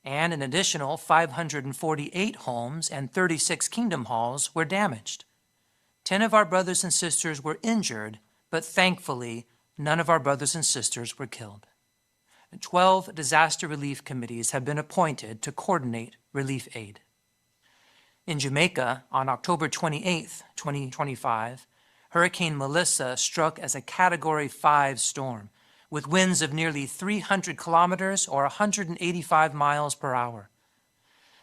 And an additional 548 homes and 36 kingdom halls were damaged. 10 of our brothers and sisters were injured, but thankfully, none of our brothers and sisters were killed. 12 disaster relief committees have been appointed to coordinate relief aid. In Jamaica, on October 28, 2025, Hurricane Melissa struck as a Category 5 storm, with winds of nearly 300 kilometers or 185 miles per hour.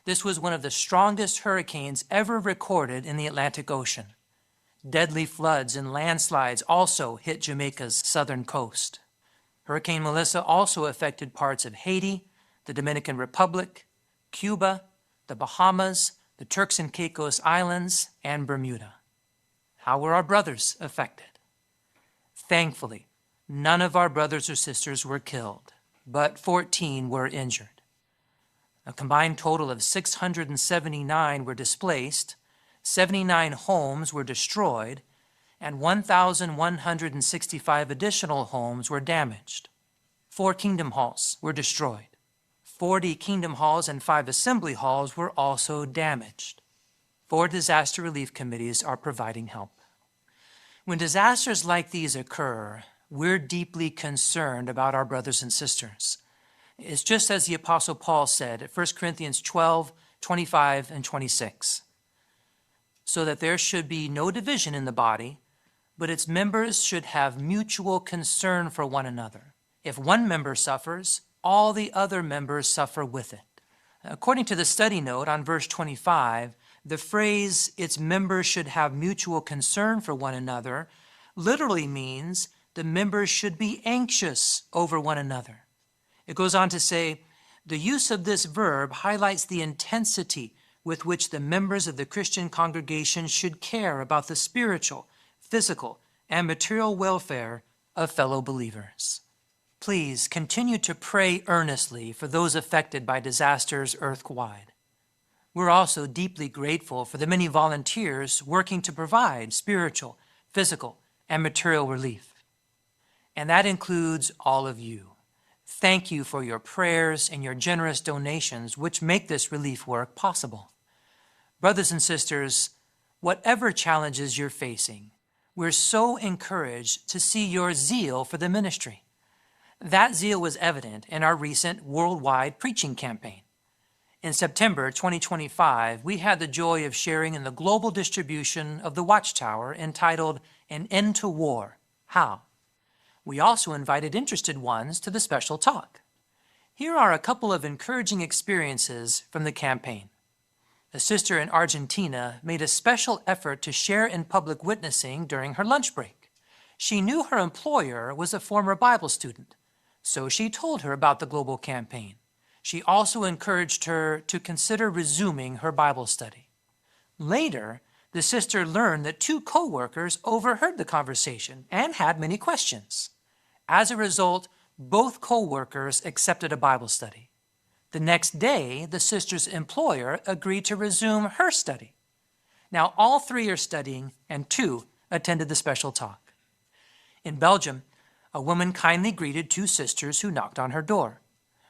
This was one of the strongest hurricanes ever recorded in the Atlantic Ocean. Deadly floods and landslides also hit Jamaica's southern coast. Hurricane Melissa also affected parts of Haiti, the Dominican Republic, Cuba, the Bahamas, the Turks and Caicos Islands, and Bermuda. How were our brothers affected? Thankfully, none of our brothers or sisters were killed, but 14 were injured. A combined total of 679 were displaced, 79 homes were destroyed, and 1,165 additional homes were damaged. 4 kingdom halls were destroyed. 40 kingdom halls and 5 assembly halls were also damaged. 4 disaster relief committees are providing help. When disasters like these occur, we're deeply concerned about our brothers and sisters. It's just as the Apostle Paul said at 1 Corinthians 12, 25, and 26. So that there should be no division in the body, but its members should have mutual concern for one another. If one member suffers, all the other members suffer with it. According to the study note on verse 25, the phrase, its members should have mutual concern for one another, literally means the members should be anxious over one another. It goes on to say, the use of this verb highlights the intensity with which the members of the Christian congregation should care about the spiritual, physical, and material welfare of fellow believers. Please continue to pray earnestly for those affected by disasters earth-wide. We're also deeply grateful for the many volunteers working to provide spiritual, physical, and material relief. And that includes all of you. Thank you for your prayers and your generous donations, which make this relief work possible. Brothers and sisters, Whatever challenges you're facing, we're so encouraged to see your zeal for the ministry. That zeal was evident in our recent worldwide preaching campaign. In September 2025, we had the joy of sharing in the global distribution of the Watchtower entitled An End to War, How? We also invited interested ones to the special talk. Here are a couple of encouraging experiences from the campaign. A sister in Argentina made a special effort to share in public witnessing during her lunch break. She knew her employer was a former Bible student, so she told her about the global campaign. She also encouraged her to consider resuming her Bible study. Later, the sister learned that 2 co-workers overheard the conversation and had many questions. As a result, both co-workers accepted a Bible study. The next day, the sister's employer agreed to resume her study. Now all 3 are studying and 2 attended the special talk. In Belgium, a woman kindly greeted 2 sisters who knocked on her door.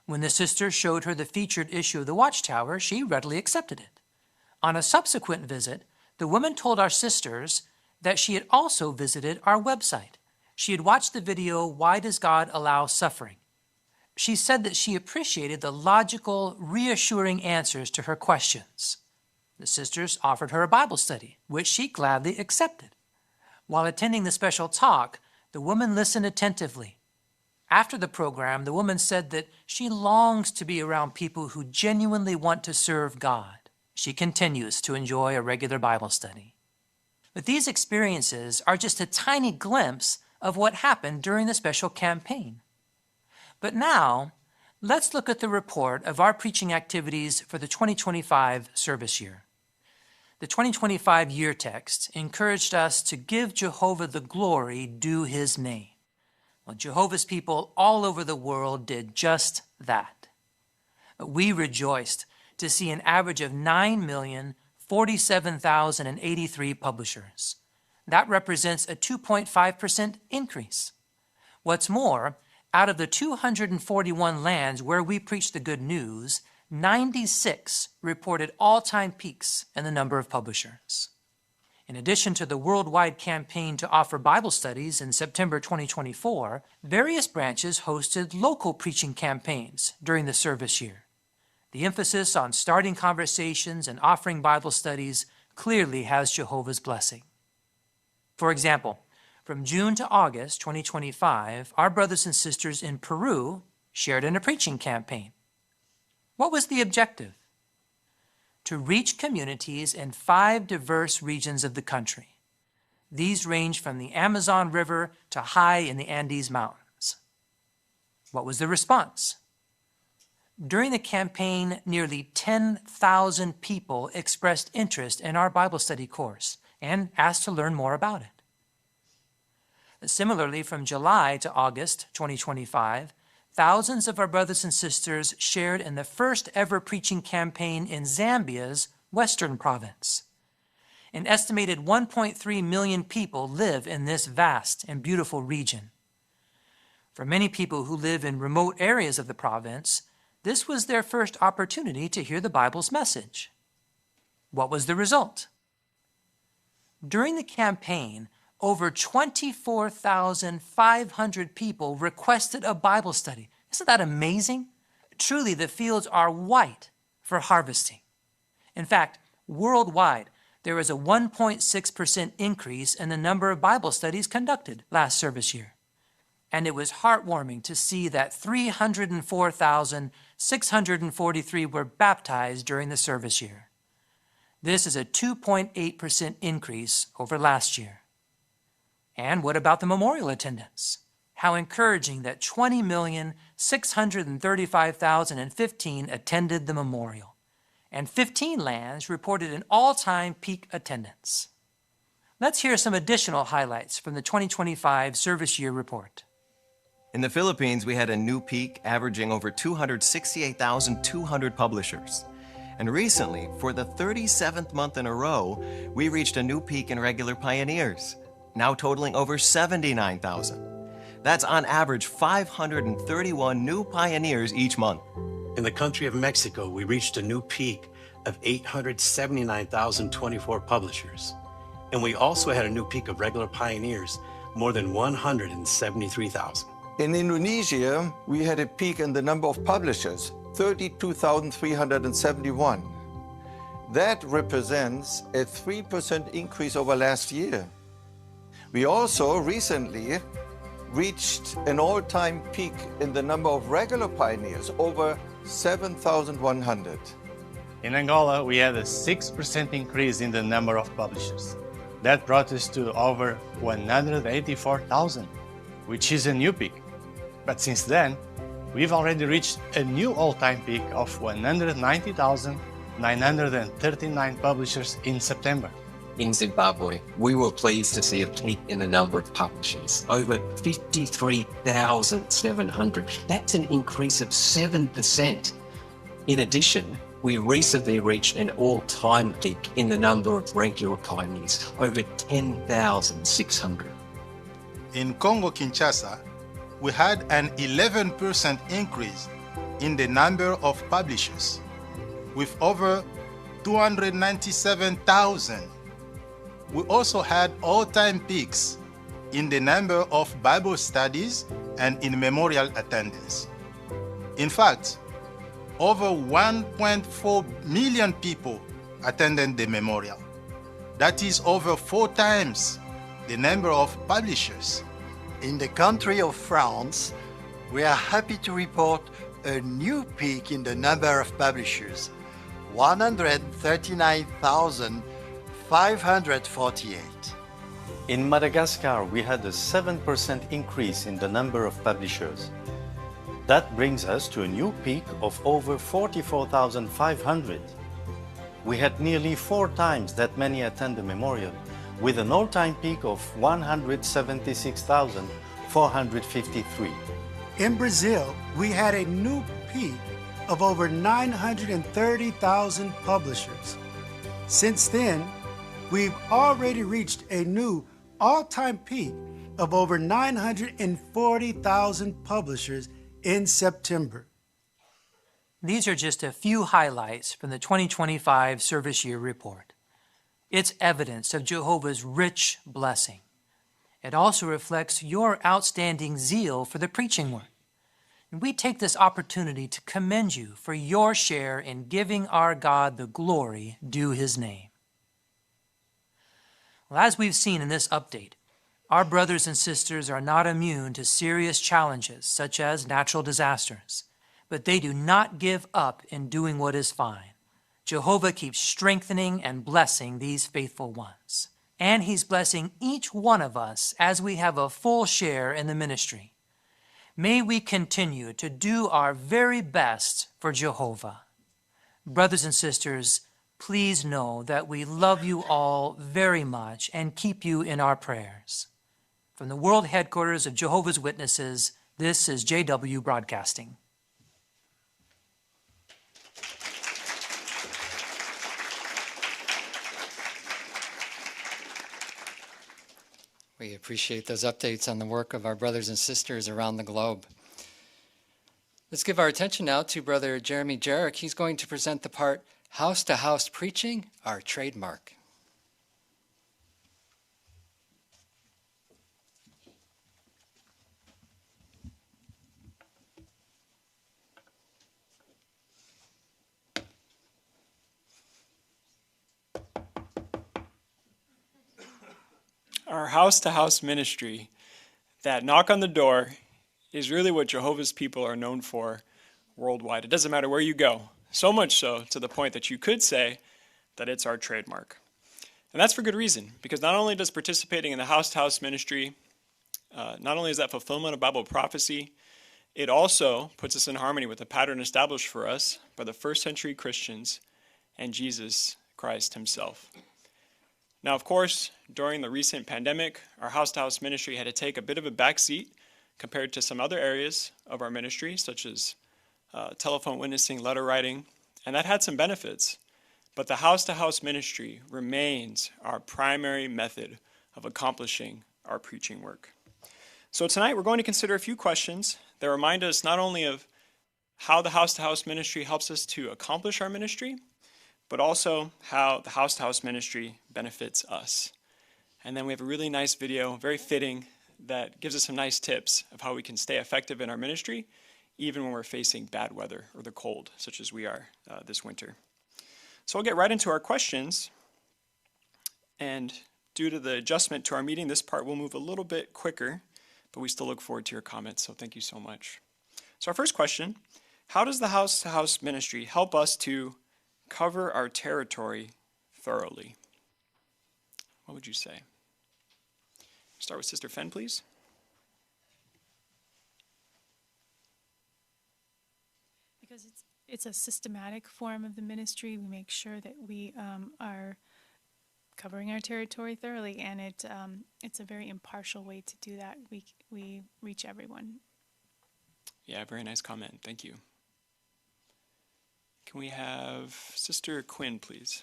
When the sister showed her the featured issue of the Watchtower, she readily accepted it. On a subsequent visit, the woman told our sisters that she had also visited our website. She had watched the video, Why Does God Allow Suffering? She said that she appreciated the logical, reassuring answers to her questions. The sisters offered her a Bible study, which she gladly accepted. While attending the special talk, the woman listened attentively. After the program, the woman said that she longs to be around people who genuinely want to serve God. She continues to enjoy a regular Bible study. But these experiences are just a tiny glimpse of what happened during the special campaign. But now, let's look at the report of our preaching activities for the 2025 service year. The 2025 year text encouraged us to give Jehovah the glory due his name. Well, Jehovah's people all over the world did just that. We rejoiced to see an average of 9,047,083 publishers. That represents a 2.5% increase. What's more, out of the 241 lands where we preach the good news, 96 reported all-time peaks in the number of publishers. In addition to the worldwide campaign to offer Bible studies in September 2024, various branches hosted local preaching campaigns during the service year. The emphasis on starting conversations and offering Bible studies clearly has Jehovah's blessing. For example, from June to August 2025, our brothers and sisters in Peru shared in a preaching campaign. What was the objective? To reach communities in 5 diverse regions of the country. These range from the Amazon River to high in the Andes Mountains. What was the response? During the campaign, nearly 10,000 people expressed interest in our Bible study course and asked to learn more about it. Similarly, from July to August 2025, thousands of our brothers and sisters shared in the first ever preaching campaign in Zambia's Western Province. An estimated 1.3 million people live in this vast and beautiful region. For many people who live in remote areas of the province, this was their first opportunity to hear the Bible's message. What was the result? During the campaign, over 24,500 people requested a Bible study. Isn't that amazing? Truly, the fields are white for harvesting. In fact, worldwide, there was a 1.6% increase in the number of Bible studies conducted last service year. And it was heartwarming to see that 304,643 were baptized during the service year. This is a 2.8% increase over last year. And what about the memorial attendance? How encouraging that 20,635,015 attended the memorial, and 15 lands reported an all-time peak attendance. Let's hear some additional highlights from the 2025 service year report. In the Philippines, we had a new peak averaging over 268,200 publishers. And recently, for the 37th month in a row, we reached a new peak in regular pioneers, now totaling over 79,000. That's on average 531 new pioneers each month. In the country of Mexico, we reached a new peak of 879,024 publishers. And we also had a new peak of regular pioneers, more than 173,000. In Indonesia, we had a peak in the number of publishers, 32,371. That represents a 3% increase over last year. We also recently reached an all-time peak in the number of regular pioneers, over 7,100. In Angola, we had a 6% increase in the number of publishers. That brought us to over 184,000, which is a new peak. But since then, we've already reached a new all-time peak of 190,939 publishers in September. In Zimbabwe, we were pleased to see a peak in the number of publishers, over 53,700. That's an increase of 7%. In addition, we recently reached an all-time peak in the number of regular pioneers, over 10,600. In Congo-Kinshasa, we had an 11% increase in the number of publishers, with over 297,000. We also had all-time peaks in the number of Bible studies and in memorial attendance. In fact, over 1.4 million people attended the memorial. That is over 4 times the number of publishers. In the country of France, we are happy to report a new peak in the number of publishers, 139,548. In Madagascar, we had a 7% increase in the number of publishers. That brings us to a new peak of over 44,500. We had nearly 4 times that many attend the memorial, with an all-time peak of 176,453. In Brazil, we had a new peak of over 930,000 publishers. Since then, we've already reached a new all-time peak of over 940,000 publishers in September. These are just a few highlights from the 2025 Service Year Report. It's evidence of Jehovah's rich blessing. It also reflects your outstanding zeal for the preaching work. And we take this opportunity to commend you for your share in giving our God the glory due his name. Well, as we've seen in this update, our brothers and sisters are not immune to serious challenges such as natural disasters, but they do not give up in doing what is fine. Jehovah keeps strengthening and blessing these faithful ones. And he's blessing each one of us as we have a full share in the ministry. May we continue to do our very best for Jehovah. Brothers and sisters, please know that we love you all very much and keep you in our prayers. From the world headquarters of Jehovah's Witnesses, this is JW Broadcasting. We appreciate those updates on the work of our brothers and sisters around the globe. Let's give our attention now to Brother Jeremy Jarek. He's going to present the part House to House Preaching, our trademark. Our house-to-house ministry, that knock on the door, is really what Jehovah's people are known for worldwide. It doesn't matter where you go, so much so to the point that you could say that it's our trademark. And that's for good reason, because not only does participating in the house-to-house ministry, not only is that fulfillment of Bible prophecy, it also puts us in harmony with the pattern established for us by the first century Christians and Jesus Christ himself. Now, of course, during the recent pandemic, our house-to-house ministry had to take a bit of a backseat compared to some other areas of our ministry, such as telephone witnessing, letter writing, and that had some benefits. But the house-to-house ministry remains our primary method of accomplishing our preaching work. So tonight we're going to consider a few questions that remind us not only of how the house-to-house ministry helps us to accomplish our ministry, but also how the house-to-house ministry benefits us. And then we have a really nice video, very fitting, that gives us some nice tips of how we can stay effective in our ministry, even when we're facing bad weather or the cold, such as we are this winter. So we'll get right into our questions. And due to the adjustment to our meeting, this part will move a little bit quicker, but we still look forward to your comments, so thank you so much. So our first question, how does the house-to-house ministry help us to cover our territory thoroughly? What would you say? Start with Sister Fenn, please. Because it's a systematic form of the ministry. We make sure that we are covering our territory thoroughly, and it's a very impartial way to do that. We reach everyone. Yeah, very nice comment. Thank you. Can we have Sister Quinn, please?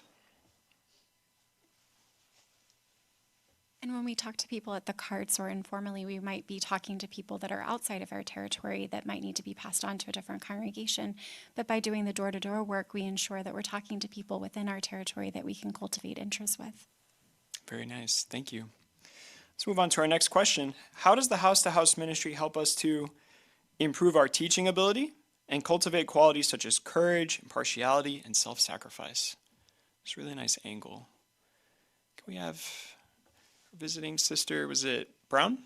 And when we talk to people at the carts or informally, we might be talking to people that are outside of our territory that might need to be passed on to a different congregation. But by doing the door-to-door work, we ensure that we're talking to people within our territory that we can cultivate interest with. Very nice. Thank you. Let's move on to our next question. How does the house-to-house ministry help us to improve our teaching ability and cultivate qualities such as courage, impartiality, and self-sacrifice? It's a really nice angle. Can we have visiting sister, was it Brown?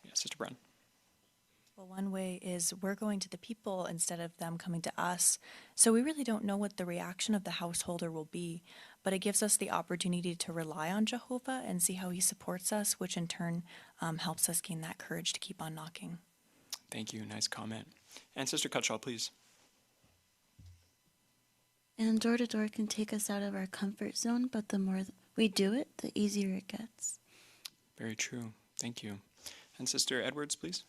Yeah, Sister Brown. Well, one way is we're going to the people instead of them coming to us. So we really don't know what the reaction of the householder will be, but it gives us the opportunity to rely on Jehovah and see how he supports us, which in turn helps us gain that courage to keep on knocking. Thank you. Nice comment. And Sister Cutshall, please. And door-to-door can take us out of our comfort zone, but the more we do it, the easier it gets. Very true. Thank you. And Sister Edwards, please.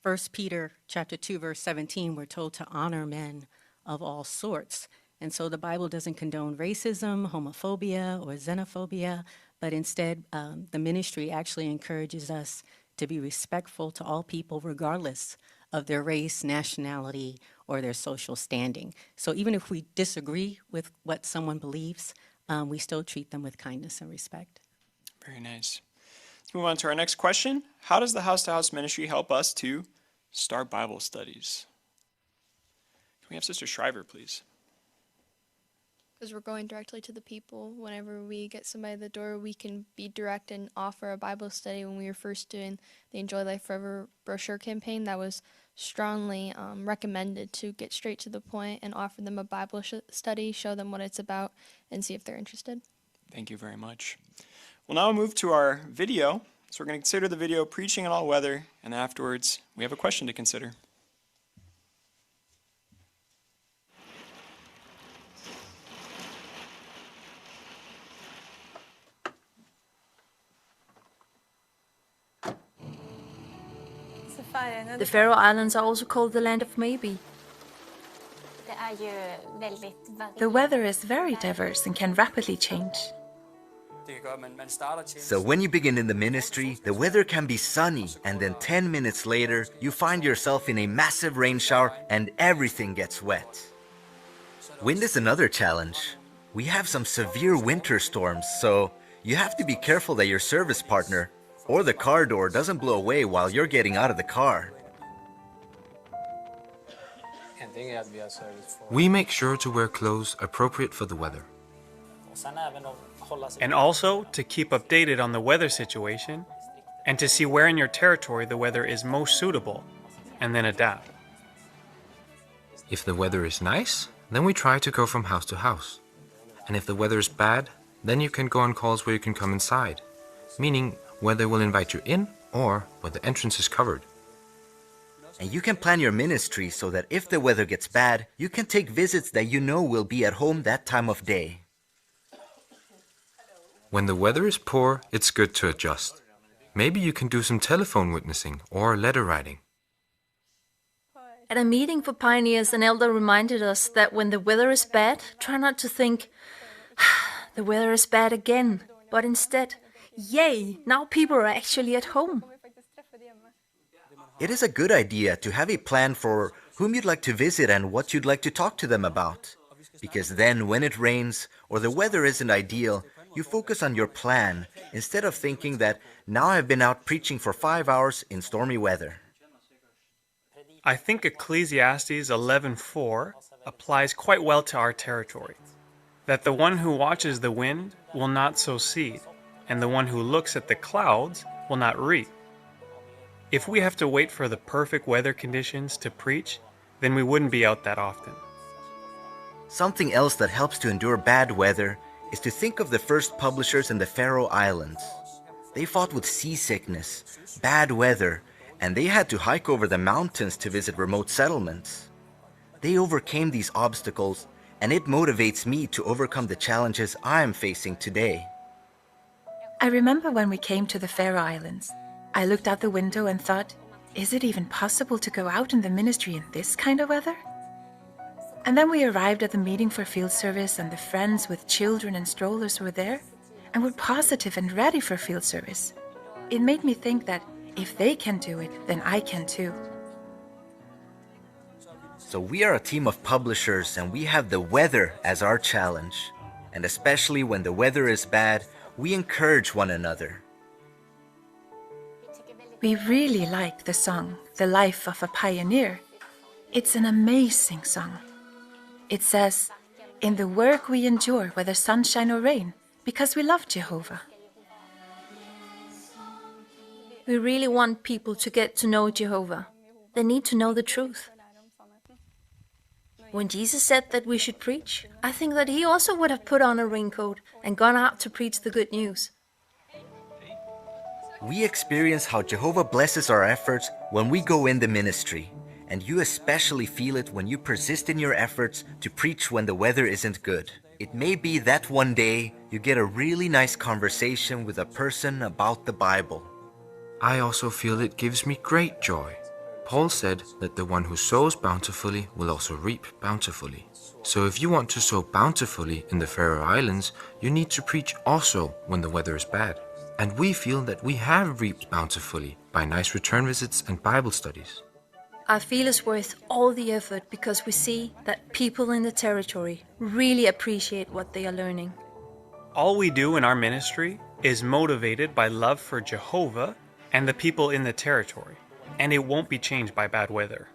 1 Peter chapter 2, verse 17, we're told to honor men of all sorts. And so the Bible doesn't condone racism, homophobia, or xenophobia, but instead the ministry actually encourages us to be respectful to all people regardless of their race, nationality, or their social standing. So even if we disagree with what someone believes, we still treat them with kindness and respect. Very nice. Let's move on to our next question. How does the house-to-house ministry help us to start Bible studies? Can we have Sister Shriver, please? Because we're going directly to the people. Whenever we get somebody at the door, we can be direct and offer a Bible study. When we were first doing the Enjoy Life Forever brochure campaign, that was strongly recommended to get straight to the point and offer them a Bible study, show them what it's about, and see if they're interested. Thank you very much. We'll now move to our video. So we're going to consider the video Preaching in All Weather, and afterwards we have a question to consider. The Faroe Islands are also called the land of maybe. The weather is very diverse and can rapidly change. So when you begin in the ministry, the weather can be sunny, and then 10 minutes later, you find yourself in a massive rain shower and everything gets wet. Wind is another challenge. We have some severe winter storms, so you have to be careful that your service partner or the car door doesn't blow away while you're getting out of the car. We make sure to wear clothes appropriate for the weather. And also to keep updated on the weather situation and to see where in your territory the weather is most suitable, and then adapt. If the weather is nice, then we try to go from house to house. And if the weather is bad, then you can go on calls where you can come inside, meaning where they will invite you in or where the entrance is covered. And you can plan your ministry so that if the weather gets bad, you can take visits that you know will be at home that time of day. When the weather is poor, it's good to adjust. Maybe you can do some telephone witnessing or letter writing. At a meeting for pioneers, an elder reminded us that when the weather is bad, try not to think, the weather is bad again, but instead, yay, now people are actually at home. It is a good idea to have a plan for whom you'd like to visit and what you'd like to talk to them about. Because then when it rains or the weather isn't ideal, you focus on your plan instead of thinking that now I've been out preaching for 5 hours in stormy weather. I think Ecclesiastes 11:4 applies quite well to our territory. That the one who watches the wind will not sow seed, and the one who looks at the clouds will not reap. If we have to wait for the perfect weather conditions to preach, then we wouldn't be out that often. Something else that helps to endure bad weather is to think of the first publishers in the Faroe Islands. They fought with seasickness, bad weather, and they had to hike over the mountains to visit remote settlements. They overcame these obstacles, and it motivates me to overcome the challenges I am facing today. I remember when we came to the Faroe Islands. I looked out the window and thought, is it even possible to go out in the ministry in this kind of weather? And then we arrived at the meeting for field service, and the friends with children and strollers were there and were positive and ready for field service. It made me think that if they can do it, then I can too. So we are a team of publishers, and we have the weather as our challenge. And especially when the weather is bad, we encourage one another. We really like the song, The Life of a Pioneer. It's an amazing song. It says, in the work we endure, whether sunshine or rain, because we love Jehovah. We really want people to get to know Jehovah. They need to know the truth. When Jesus said that we should preach, I think that he also would have put on a raincoat and gone out to preach the good news. We experience how Jehovah blesses our efforts when we go in the ministry, and you especially feel it when you persist in your efforts to preach when the weather isn't good. It may be that one day you get a really nice conversation with a person about the Bible. I also feel it gives me great joy. Paul said that the one who sows bountifully will also reap bountifully. So if you want to sow bountifully in the Faroe Islands, you need to preach also when the weather is bad. And we feel that we have reaped bountifully by nice return visits and Bible studies. I feel it's worth all the effort because we see that people in the territory really appreciate what they are learning. All we do in our ministry is motivated by love for Jehovah and the people in the territory, and it won't be changed by bad weather.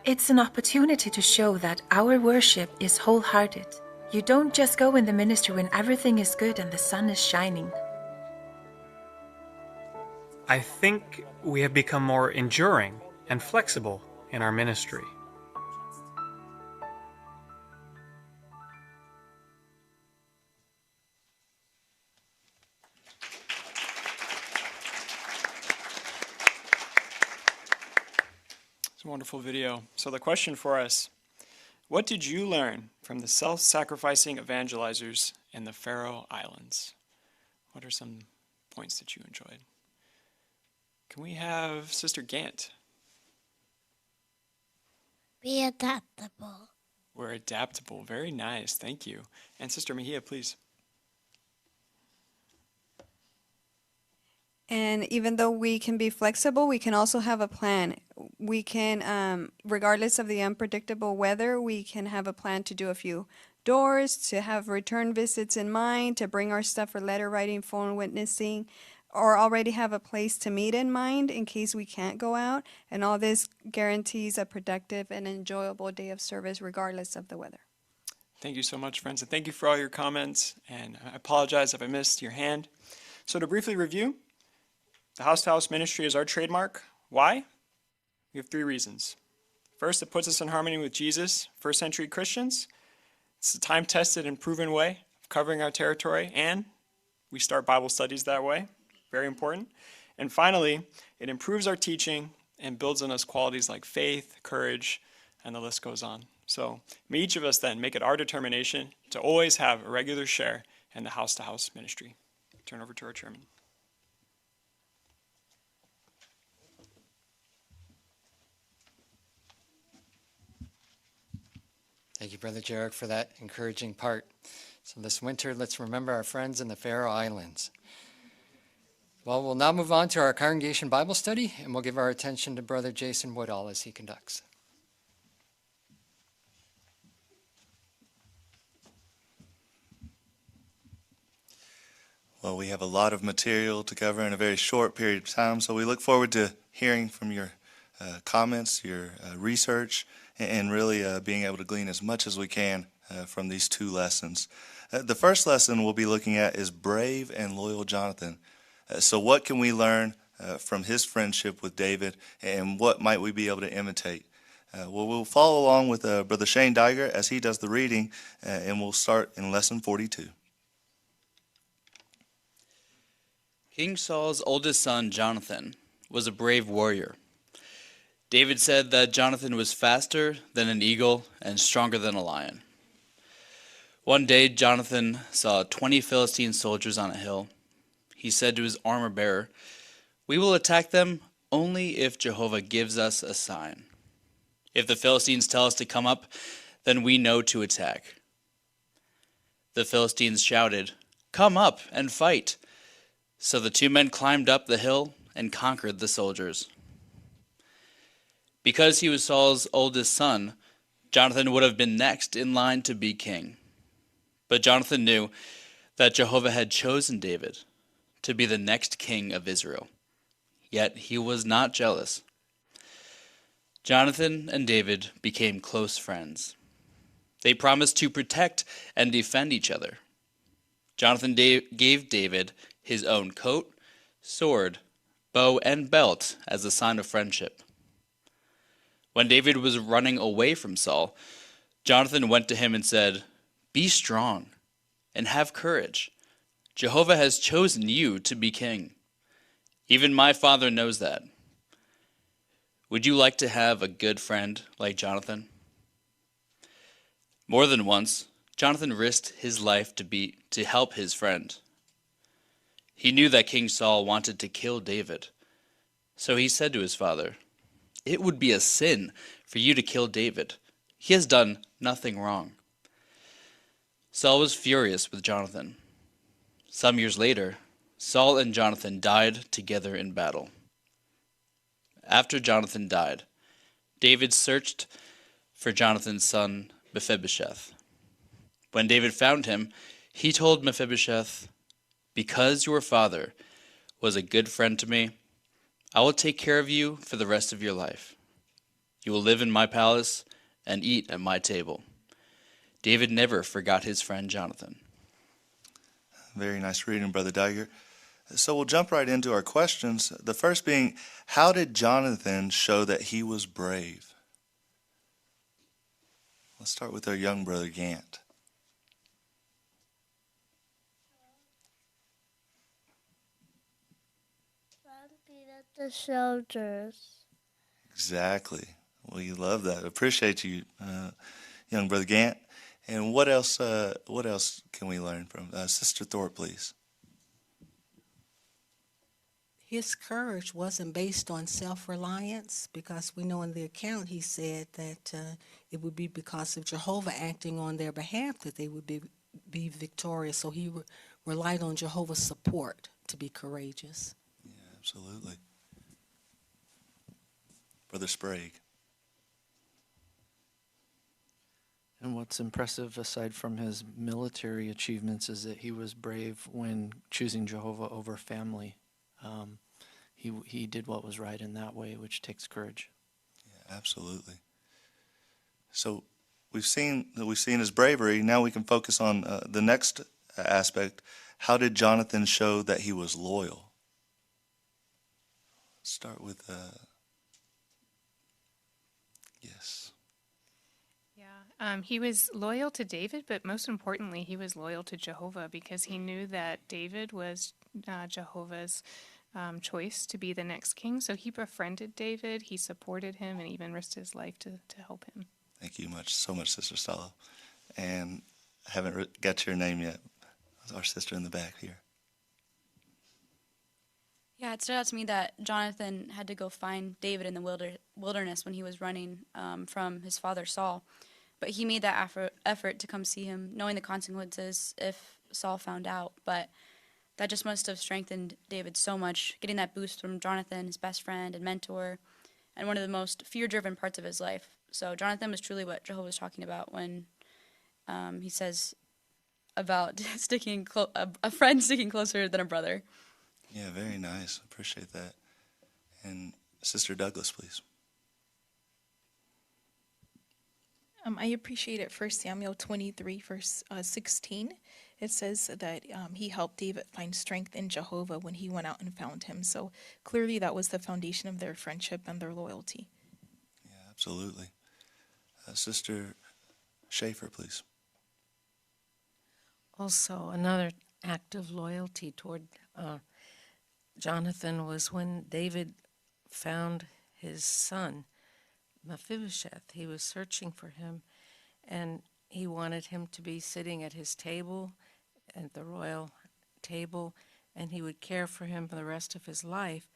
It's an opportunity to show that our worship is wholehearted. You don't just go in the ministry when everything is good and the sun is shining. I think we have become more enduring and flexible in our ministry. It's a wonderful video. So the question for us, what did you learn from the self-sacrificing evangelizers in the Faroe Islands? What are some points that you enjoyed? Can we have Sister Gant? Be adaptable. We're adaptable. Very nice. Thank you. And Sister Mejia, please. And even though we can be flexible, we can also have a plan. We can, regardless of the unpredictable weather, we can have a plan to do a few doors, to have return visits in mind, to bring our stuff for letter writing, phone witnessing, or already have a place to meet in mind in case we can't go out. And all this guarantees a productive and enjoyable day of service regardless of the weather. Thank you so much, friends, and thank you for all your comments. And I apologize if I missed your hand. So to briefly review, the house-to-house ministry is our trademark. Why? We have 3 reasons. First, it puts us in harmony with Jesus, first-century Christians. It's a time-tested and proven way of covering our territory, and we start Bible studies that way. Very important. And finally, it improves our teaching and builds in us qualities like faith, courage, and the list goes on. So may each of us then make it our determination to always have a regular share in the house-to-house ministry. Turn over to our chairman. Thank you, Brother Jarek, for that encouraging part. So this winter, let's remember our friends in the Faroe Islands. Well, we'll now move on to our congregation Bible study, and we'll give our attention to Brother Jason Woodall as he conducts. Well, we have a lot of material to cover in a very short period of time, so we look forward to hearing from your comments, your research, and really being able to glean as much as we can from these two lessons. The first lesson we'll be looking at is Brave and Loyal Jonathan. So what can we learn from his friendship with David, and what might we be able to imitate? Well, we'll follow along with Brother Shane Diger as he does the reading, and we'll start in Lesson 42. King Saul's oldest son, Jonathan, was a brave warrior. David said that Jonathan was faster than an eagle and stronger than a lion. One day, Jonathan saw 20 Philistine soldiers on a hill. He said to his armor bearer, "We will attack them only if Jehovah gives us a sign. If the Philistines tell us to come up, then we know to attack." The Philistines shouted, "Come up and fight." So the two men climbed up the hill and conquered the soldiers. Because he was Saul's oldest son, Jonathan would have been next in line to be king. But Jonathan knew that Jehovah had chosen David to be the next king of Israel. Yet he was not jealous. Jonathan and David became close friends. They promised to protect and defend each other. Jonathan gave David his own coat, sword, bow, and belt as a sign of friendship. When David was running away from Saul, Jonathan went to him and said, "Be strong and have courage. Jehovah has chosen you to be king. Even my father knows that. Would you like to have a good friend like Jonathan?" More than once, Jonathan risked his life to help his friend. He knew that King Saul wanted to kill David. So he said to his father, "It would be a sin for you to kill David. He has done nothing wrong." Saul was furious with Jonathan. Some years later, Saul and Jonathan died together in battle. After Jonathan died, David searched for Jonathan's son Mephibosheth. When David found him, he told Mephibosheth, "Because your father was a good friend to me, I will take care of you for the rest of your life. You will live in my palace and eat at my table." David never forgot his friend Jonathan. Very nice reading, Brother Diger. So we'll jump right into our questions. The first being, how did Jonathan show that he was brave? Let's start with our young brother Gant. Beat up the soldiers. Exactly. We love that. Appreciate you, young brother Gant. And what else can we learn from Sister Thorpe, please? His courage wasn't based on self-reliance, because we know in the account he said that it would be because of Jehovah acting on their behalf that they would be victorious. So he relied on Jehovah's support to be courageous. Yeah, absolutely. Brother Sprague. And what's impressive, aside from his military achievements, is that he was brave when choosing Jehovah over family. He did what was right in that way, which takes courage. Yeah, absolutely. So we've seen his bravery. Now we can focus on the next aspect. How did Jonathan show that he was loyal? Let's start with yes. He was loyal to David, but most importantly, he was loyal to Jehovah, because he knew that David was Jehovah's choice to be the next king. So he befriended David, he supported him, and even risked his life to help him. Thank you so much, Sister Stella. And I haven't got your name yet. Our sister in the back here. Yeah, it stood out to me that Jonathan had to go find David in the wilderness when he was running from his father Saul. But he made that effort to come see him, knowing the consequences if Saul found out. But that just must have strengthened David so much, getting that boost from Jonathan, his best friend and mentor, and one of the most fear-driven parts of his life. So Jonathan was truly what Jehovah was talking about when he says about a friend sticking closer than a brother. Yeah, very nice. Appreciate that. And Sister Douglas, please. I appreciate it. 1 Samuel 23, verse 16. It says that he helped David find strength in Jehovah when he went out and found him. So clearly that was the foundation of their friendship and their loyalty. Yeah, absolutely. Sister Schaefer, please. Also, another act of loyalty toward Jonathan was when David found his son, Mephibosheth. He was searching for him, and he wanted him to be sitting at his table, at the royal table, and he would care for him for the rest of his life.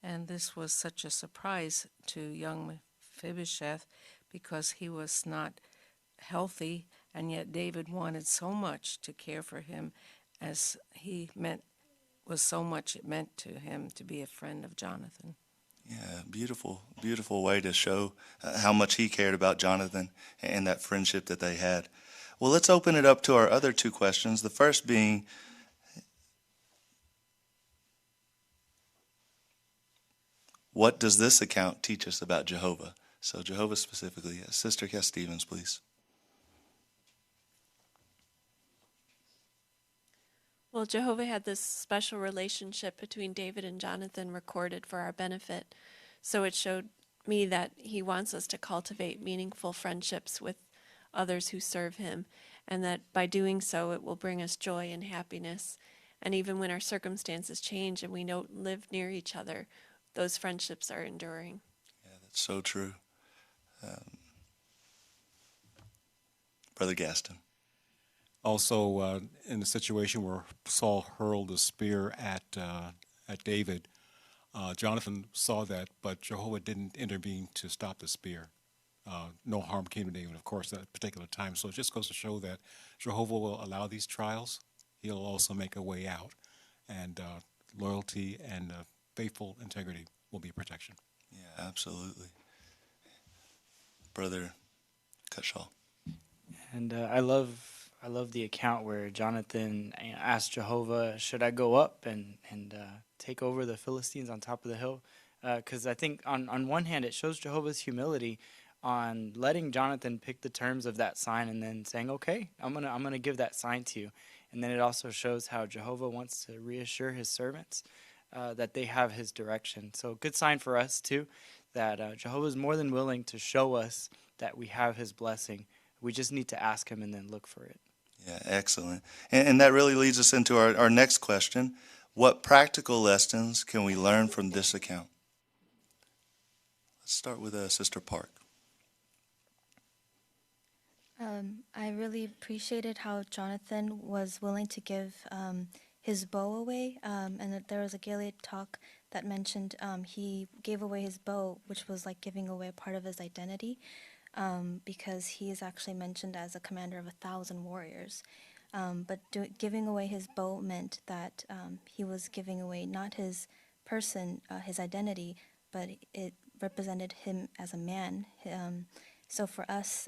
And this was such a surprise to young Mephibosheth because he was not healthy, and yet David wanted so much to care for him, as was so much it meant to him to be a friend of Jonathan. Yeah, beautiful, beautiful way to show how much he cared about Jonathan and that friendship that they had. Well, let's open it up to our other two questions. The first being, what does this account teach us about Jehovah? So Jehovah specifically. Sister Cass Stevens, please. Well, Jehovah had this special relationship between David and Jonathan recorded for our benefit. So it showed me that he wants us to cultivate meaningful friendships with others who serve him, and that by doing so, it will bring us joy and happiness. And even when our circumstances change and we don't live near each other, those friendships are enduring. Yeah, that's so true. Brother Gaston. Also, in the situation where Saul hurled a spear at David, Jonathan saw that, but Jehovah didn't intervene to stop the spear. No harm came to David, of course, at that particular time. So it just goes to show that Jehovah will allow these trials. He'll also make a way out. And loyalty and faithful integrity will be protection. Yeah, absolutely. Brother Cutshaw. And I love the account where Jonathan asked Jehovah, should I go up and take over the Philistines on top of the hill? Because I think on one hand, it shows Jehovah's humility on letting Jonathan pick the terms of that sign and then saying, okay, I'm gonna give that sign to you. And then it also shows how Jehovah wants to reassure his servants that they have his direction. So good sign for us too, that Jehovah is more than willing to show us that we have his blessing. We just need to ask him and then look for it. Yeah, excellent. And that really leads us into our next question. What practical lessons can we learn from this account? Let's start with Sister Park. I really appreciated how Jonathan was willing to give his bow away, and that there was a Gilead talk that mentioned he gave away his bow, which was like giving away a part of his identity, because he is actually mentioned as a commander of 1,000 warriors. But giving away his bow meant that he was giving away not his person, his identity, but it represented him as a man. So for us,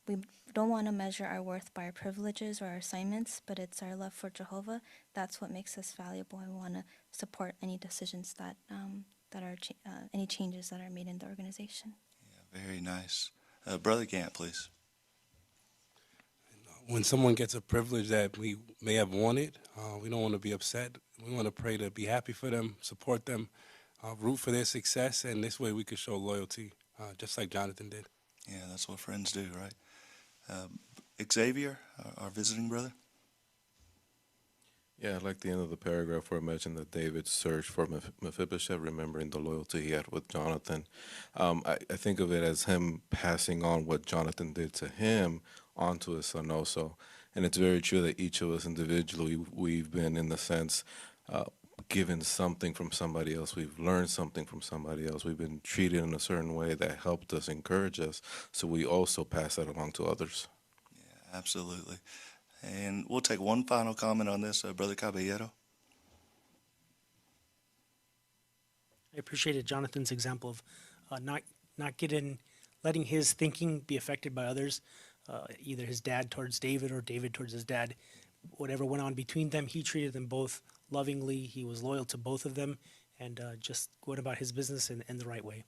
we don't want to measure our worth by our privileges or our assignments, but it's our love for Jehovah. That's what makes us valuable. And we want to support any decisions that are any changes that are made in the organization. Yeah, very nice. Brother Gant, please. When someone gets a privilege that we may have wanted, we don't want to be upset. We want to pray to be happy for them, support them, root for their success, and this way we can show loyalty, just like Jonathan did. Yeah, that's what friends do, right? Xavier, our visiting brother. Yeah, I like the end of the paragraph where I mentioned that David searched for Mephibosheth, remembering the loyalty he had with Jonathan. I think of it as him passing on what Jonathan did to him onto his son also. And it's very true that each of us individually, we've been, in the sense, given something from somebody else. We've learned something from somebody else. We've been treated in a certain way that helped us, encourage us. So we also pass that along to others. Yeah, absolutely. And we'll take one final comment on this, Brother Caballero. appreciated Jonathan's example of not letting his thinking be affected by others, either his dad towards David or David towards his dad. Whatever went on between them, he treated them both lovingly. He was loyal to both of them, and just went about his business in the right way.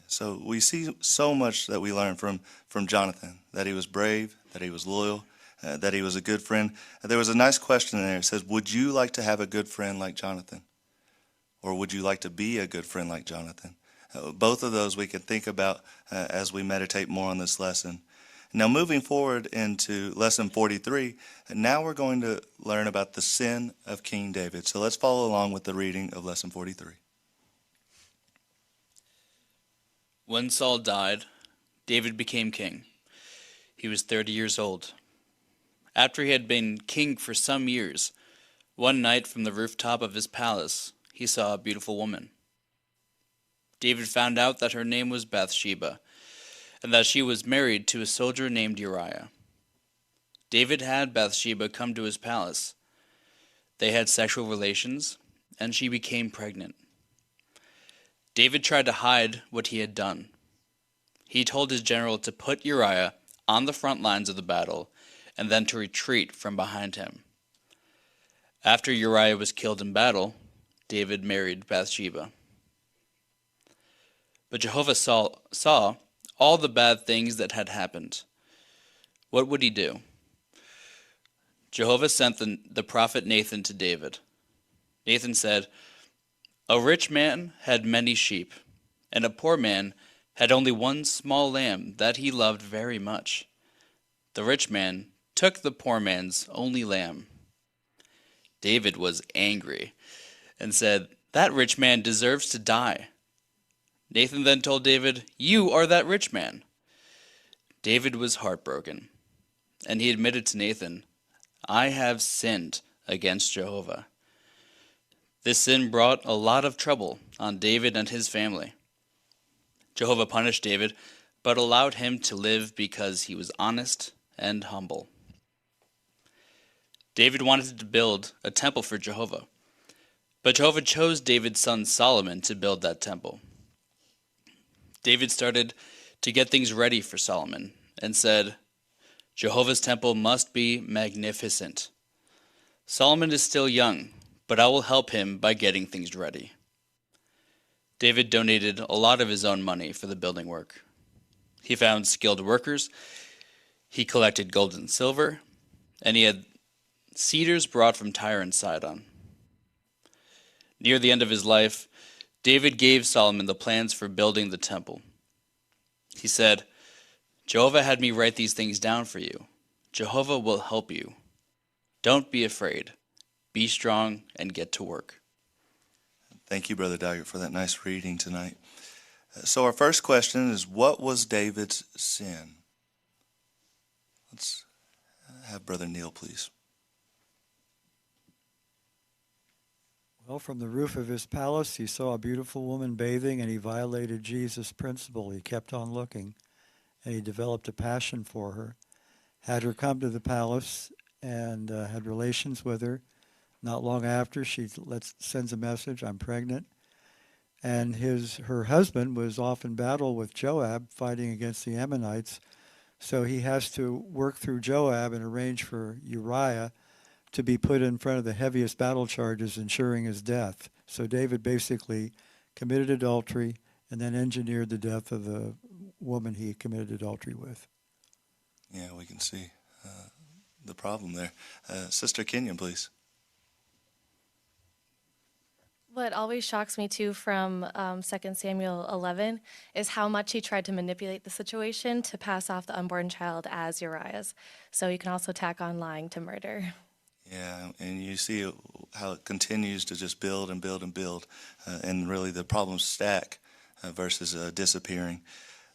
So we see so much that we learn from Jonathan, that he was brave, that he was loyal, that he was a good friend. There was a nice question in there. It says, would you like to have a good friend like Jonathan? Or would you like to be a good friend like Jonathan? Both of those we can think about as we meditate more on this lesson. Now moving forward into lesson 43, now we're going to learn about the sin of King David. So let's follow along with the reading of lesson 43. When Saul died, David became king. He was 30 years old. After he had been king for some years, one night from the rooftop of his palace, he saw a beautiful woman. David found out that her name was Bathsheba, and that she was married to a soldier named Uriah. David had Bathsheba come to his palace. They had sexual relations, and she became pregnant. David tried to hide what he had done. He told his general to put Uriah on the front lines of the battle, and then to retreat from behind him. After Uriah was killed in battle, David married Bathsheba. But Jehovah saw all the bad things that had happened. What would he do? Jehovah sent the prophet Nathan to David. Nathan said, "A rich man had many sheep, and a poor man had only one small lamb that he loved very much. The rich man took the poor man's only lamb." David was angry and said, "That rich man deserves to die." Nathan then told David, "You are that rich man." David was heartbroken, and he admitted to Nathan, "I have sinned against Jehovah." This sin brought a lot of trouble on David and his family. Jehovah punished David, but allowed him to live because he was honest and humble. David wanted to build a temple for Jehovah, but Jehovah chose David's son Solomon to build that temple. David started to get things ready for Solomon and said, "Jehovah's temple must be magnificent. Solomon is still young, but I will help him by getting things ready." David donated a lot of his own money for the building work. He found skilled workers, he collected gold and silver, and he had cedars brought from Tyre and Sidon. Near the end of his life, David gave Solomon the plans for building the temple. He said, "Jehovah had me write these things down for you. Jehovah will help you. Don't be afraid. Be strong and get to work." Thank you, Brother Daggett, for that nice reading tonight. So our first question is, what was David's sin? Let's have Brother Neil, please. Well, from the roof of his palace, he saw a beautiful woman bathing, and he violated Jesus' principle. He kept on looking, and he developed a passion for her, had her come to the palace, and had relations with her. Not long after, she sends a message, "I'm pregnant." And her husband was off in battle with Joab, fighting against the Ammonites. So he has to work through Joab and arrange for Uriah to be put in front of the heaviest battle charges, ensuring his death. So David basically committed adultery and then engineered the death of the woman he committed adultery with. Yeah, we can see the problem there. Sister Kenyon, please. What always shocks me too from 2 Samuel 11 is how much he tried to manipulate the situation to pass off the unborn child as Uriah's. So you can also tack on lying to murder. Yeah, and you see how it continues to just build and build and build, and really the problems stack versus disappearing.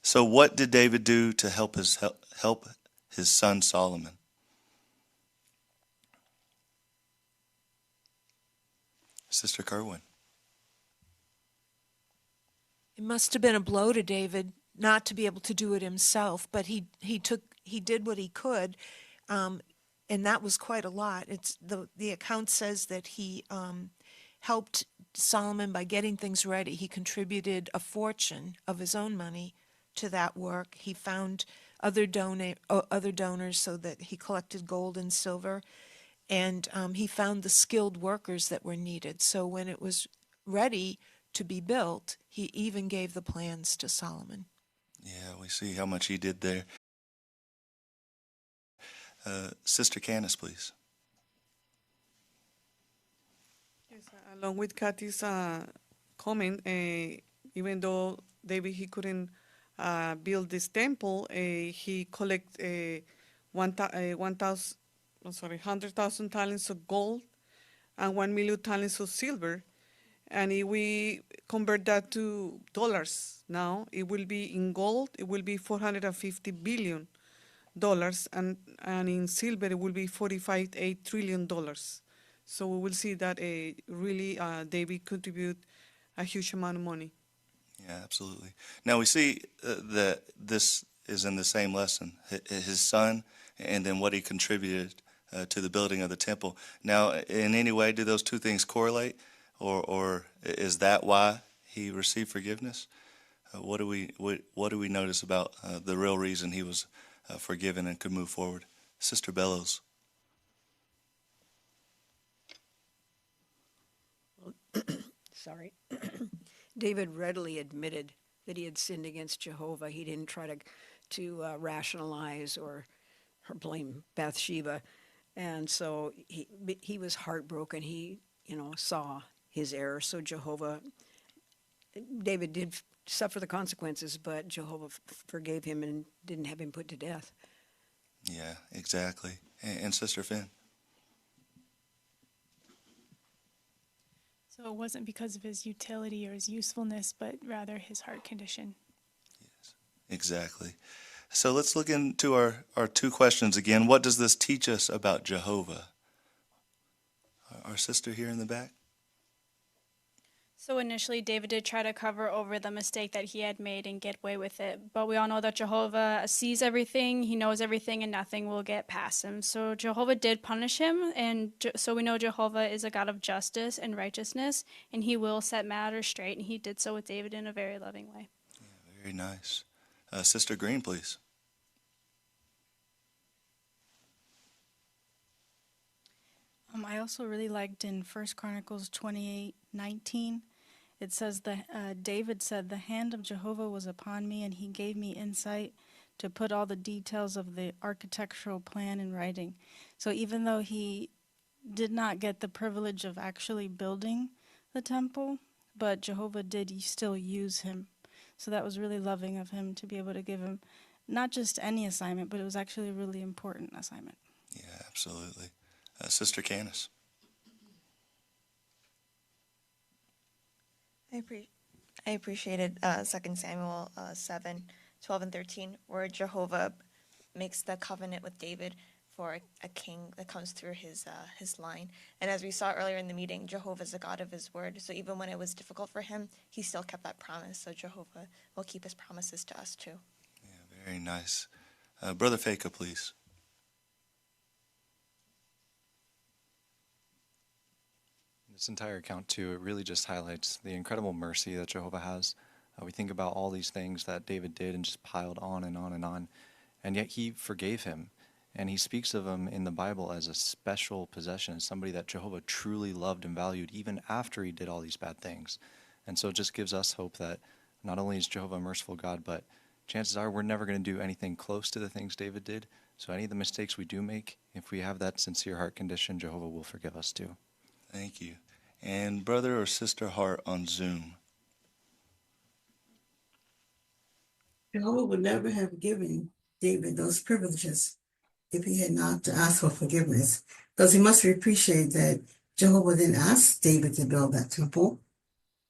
So what did David do to help his son Solomon? Sister Kerwin. It must have been a blow to David not to be able to do it himself, but he did what he could, and that was quite a lot. The account says that he helped Solomon by getting things ready. He contributed a fortune of his own money to that work. He found other donors so that he collected gold and silver, and he found the skilled workers that were needed. So when it was ready to be built, he even gave the plans to Solomon. Yeah, we see how much he did there. Sister Candace, please. Yes, along with Kathy's comment, even though David he couldn't build this temple, he collect 100,000 talents of gold and 1 million talents of silver. And if we convert that to dollars now, it will be in gold, it will be $450 billion, and in silver, it will be $45.8 trillion. So we will see that really David contribute a huge amount of money. Yeah, absolutely. Now we see that this is in the same lesson, his son, and then what he contributed to the building of the temple. Now, in any way, do those two things correlate, or is that why he received forgiveness? What do we notice about the real reason he was forgiven and could move forward? Sister Bellows. Sorry. David readily admitted that he had sinned against Jehovah. He didn't try to rationalize or blame Bathsheba. And so he was heartbroken. He, saw his error. So David did suffer the consequences, but Jehovah forgave him and didn't have him put to death. Yeah, exactly. And Sister Finn. So it wasn't because of his utility or his usefulness, but rather his heart condition. Yes, exactly. So let's look into our two questions again. What does this teach us about Jehovah? Our sister here in the back. So initially, David did try to cover over the mistake that he had made and get away with it. But we all know that Jehovah sees everything, he knows everything, and nothing will get past him. So Jehovah did punish him, and so we know Jehovah is a God of justice and righteousness, and he will set matters straight, and he did so with David in a very loving way. Yeah, very nice. Sister Green, please. I also really liked in 1 Chronicles 28:19, it says that David said, "The hand of Jehovah was upon me, and he gave me insight to put all the details of the architectural plan in writing." So even though he did not get the privilege of actually building the temple, but Jehovah did still use him. So that was really loving of him to be able to give him not just any assignment, but it was actually a really important assignment. Yeah, absolutely. Sister Candace. I appreciated 2 Samuel 7:12 and 13, where Jehovah makes the covenant with David for a king that comes through his line. And as we saw earlier in the meeting, Jehovah is the God of his word. So even when it was difficult for him, he still kept that promise. So Jehovah will keep his promises to us too. Yeah, very nice. Brother Faka, please. This entire account, too, it really just highlights the incredible mercy that Jehovah has. We think about all these things that David did and just piled on and on and on, and yet he forgave him. And he speaks of him in the Bible as a special possession, as somebody that Jehovah truly loved and valued even after he did all these bad things. And so it just gives us hope that not only is Jehovah a merciful God, but chances are we're never going to do anything close to the things David did. So any of the mistakes we do make, if we have that sincere heart condition, Jehovah will forgive us too. Thank you. And Brother or Sister Hart on Zoom. Jehovah would never have given David those privileges if he had not asked for forgiveness, because he must appreciate that Jehovah didn't ask David to build that temple,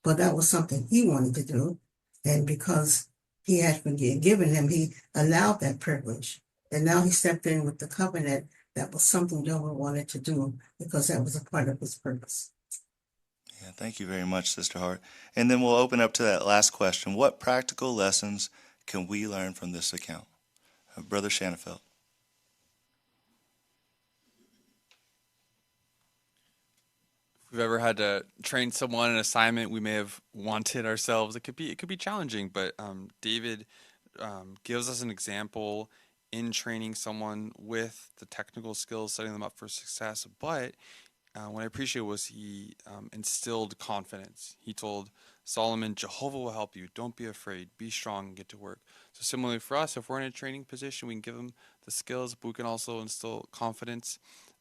but that was something he wanted to do. And because he had forgiven him, he allowed that privilege. And now he stepped in with the covenant. That was something Jehovah wanted to do because that was a part of his purpose. Yeah, thank you very much, Sister Hart. And then we'll open up to that last question. What practical lessons can we learn from this account? Brother Shanafelt. If we've ever had to train someone an assignment we may have wanted ourselves, it could be challenging. But David gives us an example in training someone with the technical skills, setting them up for success. But what I appreciate was he instilled confidence. He told Solomon, Jehovah will help you. Don't be afraid. Be strong and get to work. So similarly for us, if we're in a training position, we can give them the skills, but we can also instill confidence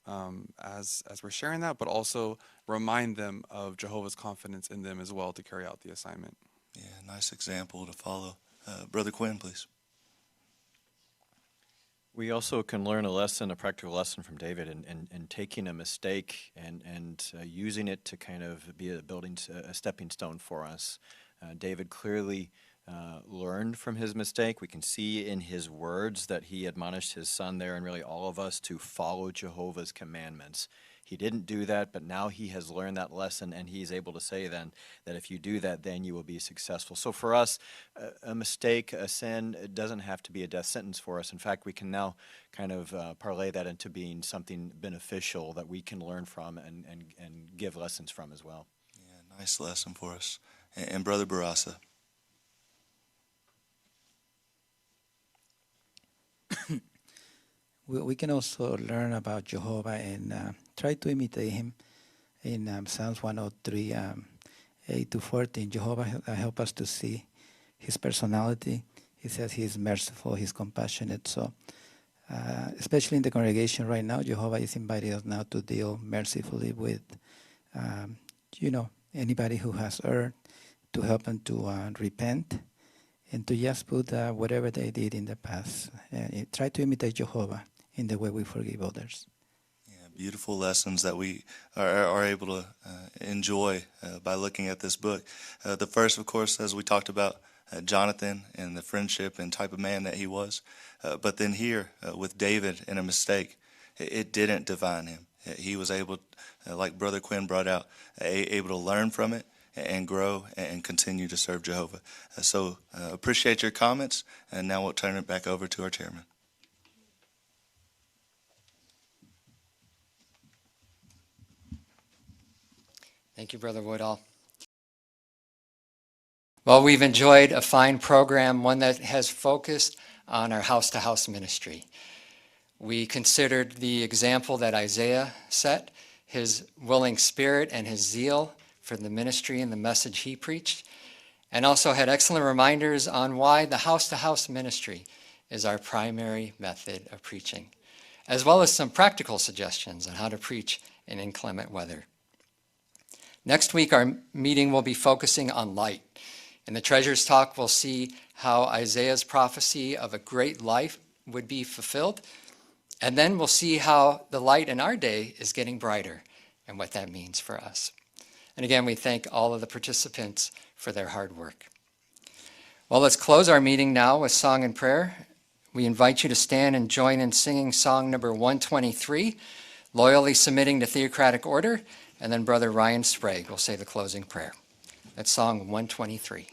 as we're sharing that, but also remind them of Jehovah's confidence in them as well to carry out the assignment. Yeah, nice example to follow. Brother Quinn, please. We also can learn a practical lesson from David in taking a mistake and using it to kind of be a stepping stone for us. David clearly learned from his mistake. We can see in his words that he admonished his son there, and really all of us, to follow Jehovah's commandments. He didn't do that, but now he has learned that lesson, and he's able to say then that if you do that, then you will be successful. So for us, a mistake, a sin, it doesn't have to be a death sentence for us. In fact, we can now kind of parlay that into being something beneficial that we can learn from and give lessons from as well. Yeah, nice lesson for us. And Brother Barasa. We can also learn about Jehovah and try to imitate him. In Psalms 103, 8 to 14, Jehovah help us to see his personality. He says he is merciful, he's compassionate. So, especially in the congregation right now, Jehovah is inviting us now to deal mercifully with, anybody who has erred, to help them to repent and to just put whatever they did in the past. Try to imitate Jehovah in the way we forgive others. Yeah, beautiful lessons that we are able to enjoy by looking at this book. The first, of course, as we talked about, Jonathan and the friendship and type of man that he was. But then here with David and a mistake, it didn't define him. He was able, like Brother Quinn brought out, able to learn from it and grow and continue to serve Jehovah. So appreciate your comments, and now we'll turn it back over to our chairman. Thank you, Brother Woodall. Well, we've enjoyed a fine program, one that has focused on our house-to-house ministry. We considered the example that Isaiah set, his willing spirit and his zeal for the ministry and the message he preached, and also had excellent reminders on why the house-to-house ministry is our primary method of preaching, as well as some practical suggestions on how to preach in inclement weather. Next week, our meeting will be focusing on light. In the Treasures Talk, we'll see how Isaiah's prophecy of a great life would be fulfilled, and then we'll see how the light in our day is getting brighter and what that means for us. And again, we thank all of the participants for their hard work. Well, let's close our meeting now with song and prayer. We invite you to stand and join in singing song number 123, Loyally Submitting to Theocratic Order, and then Brother Ryan Sprague will say the closing prayer. That's song 123.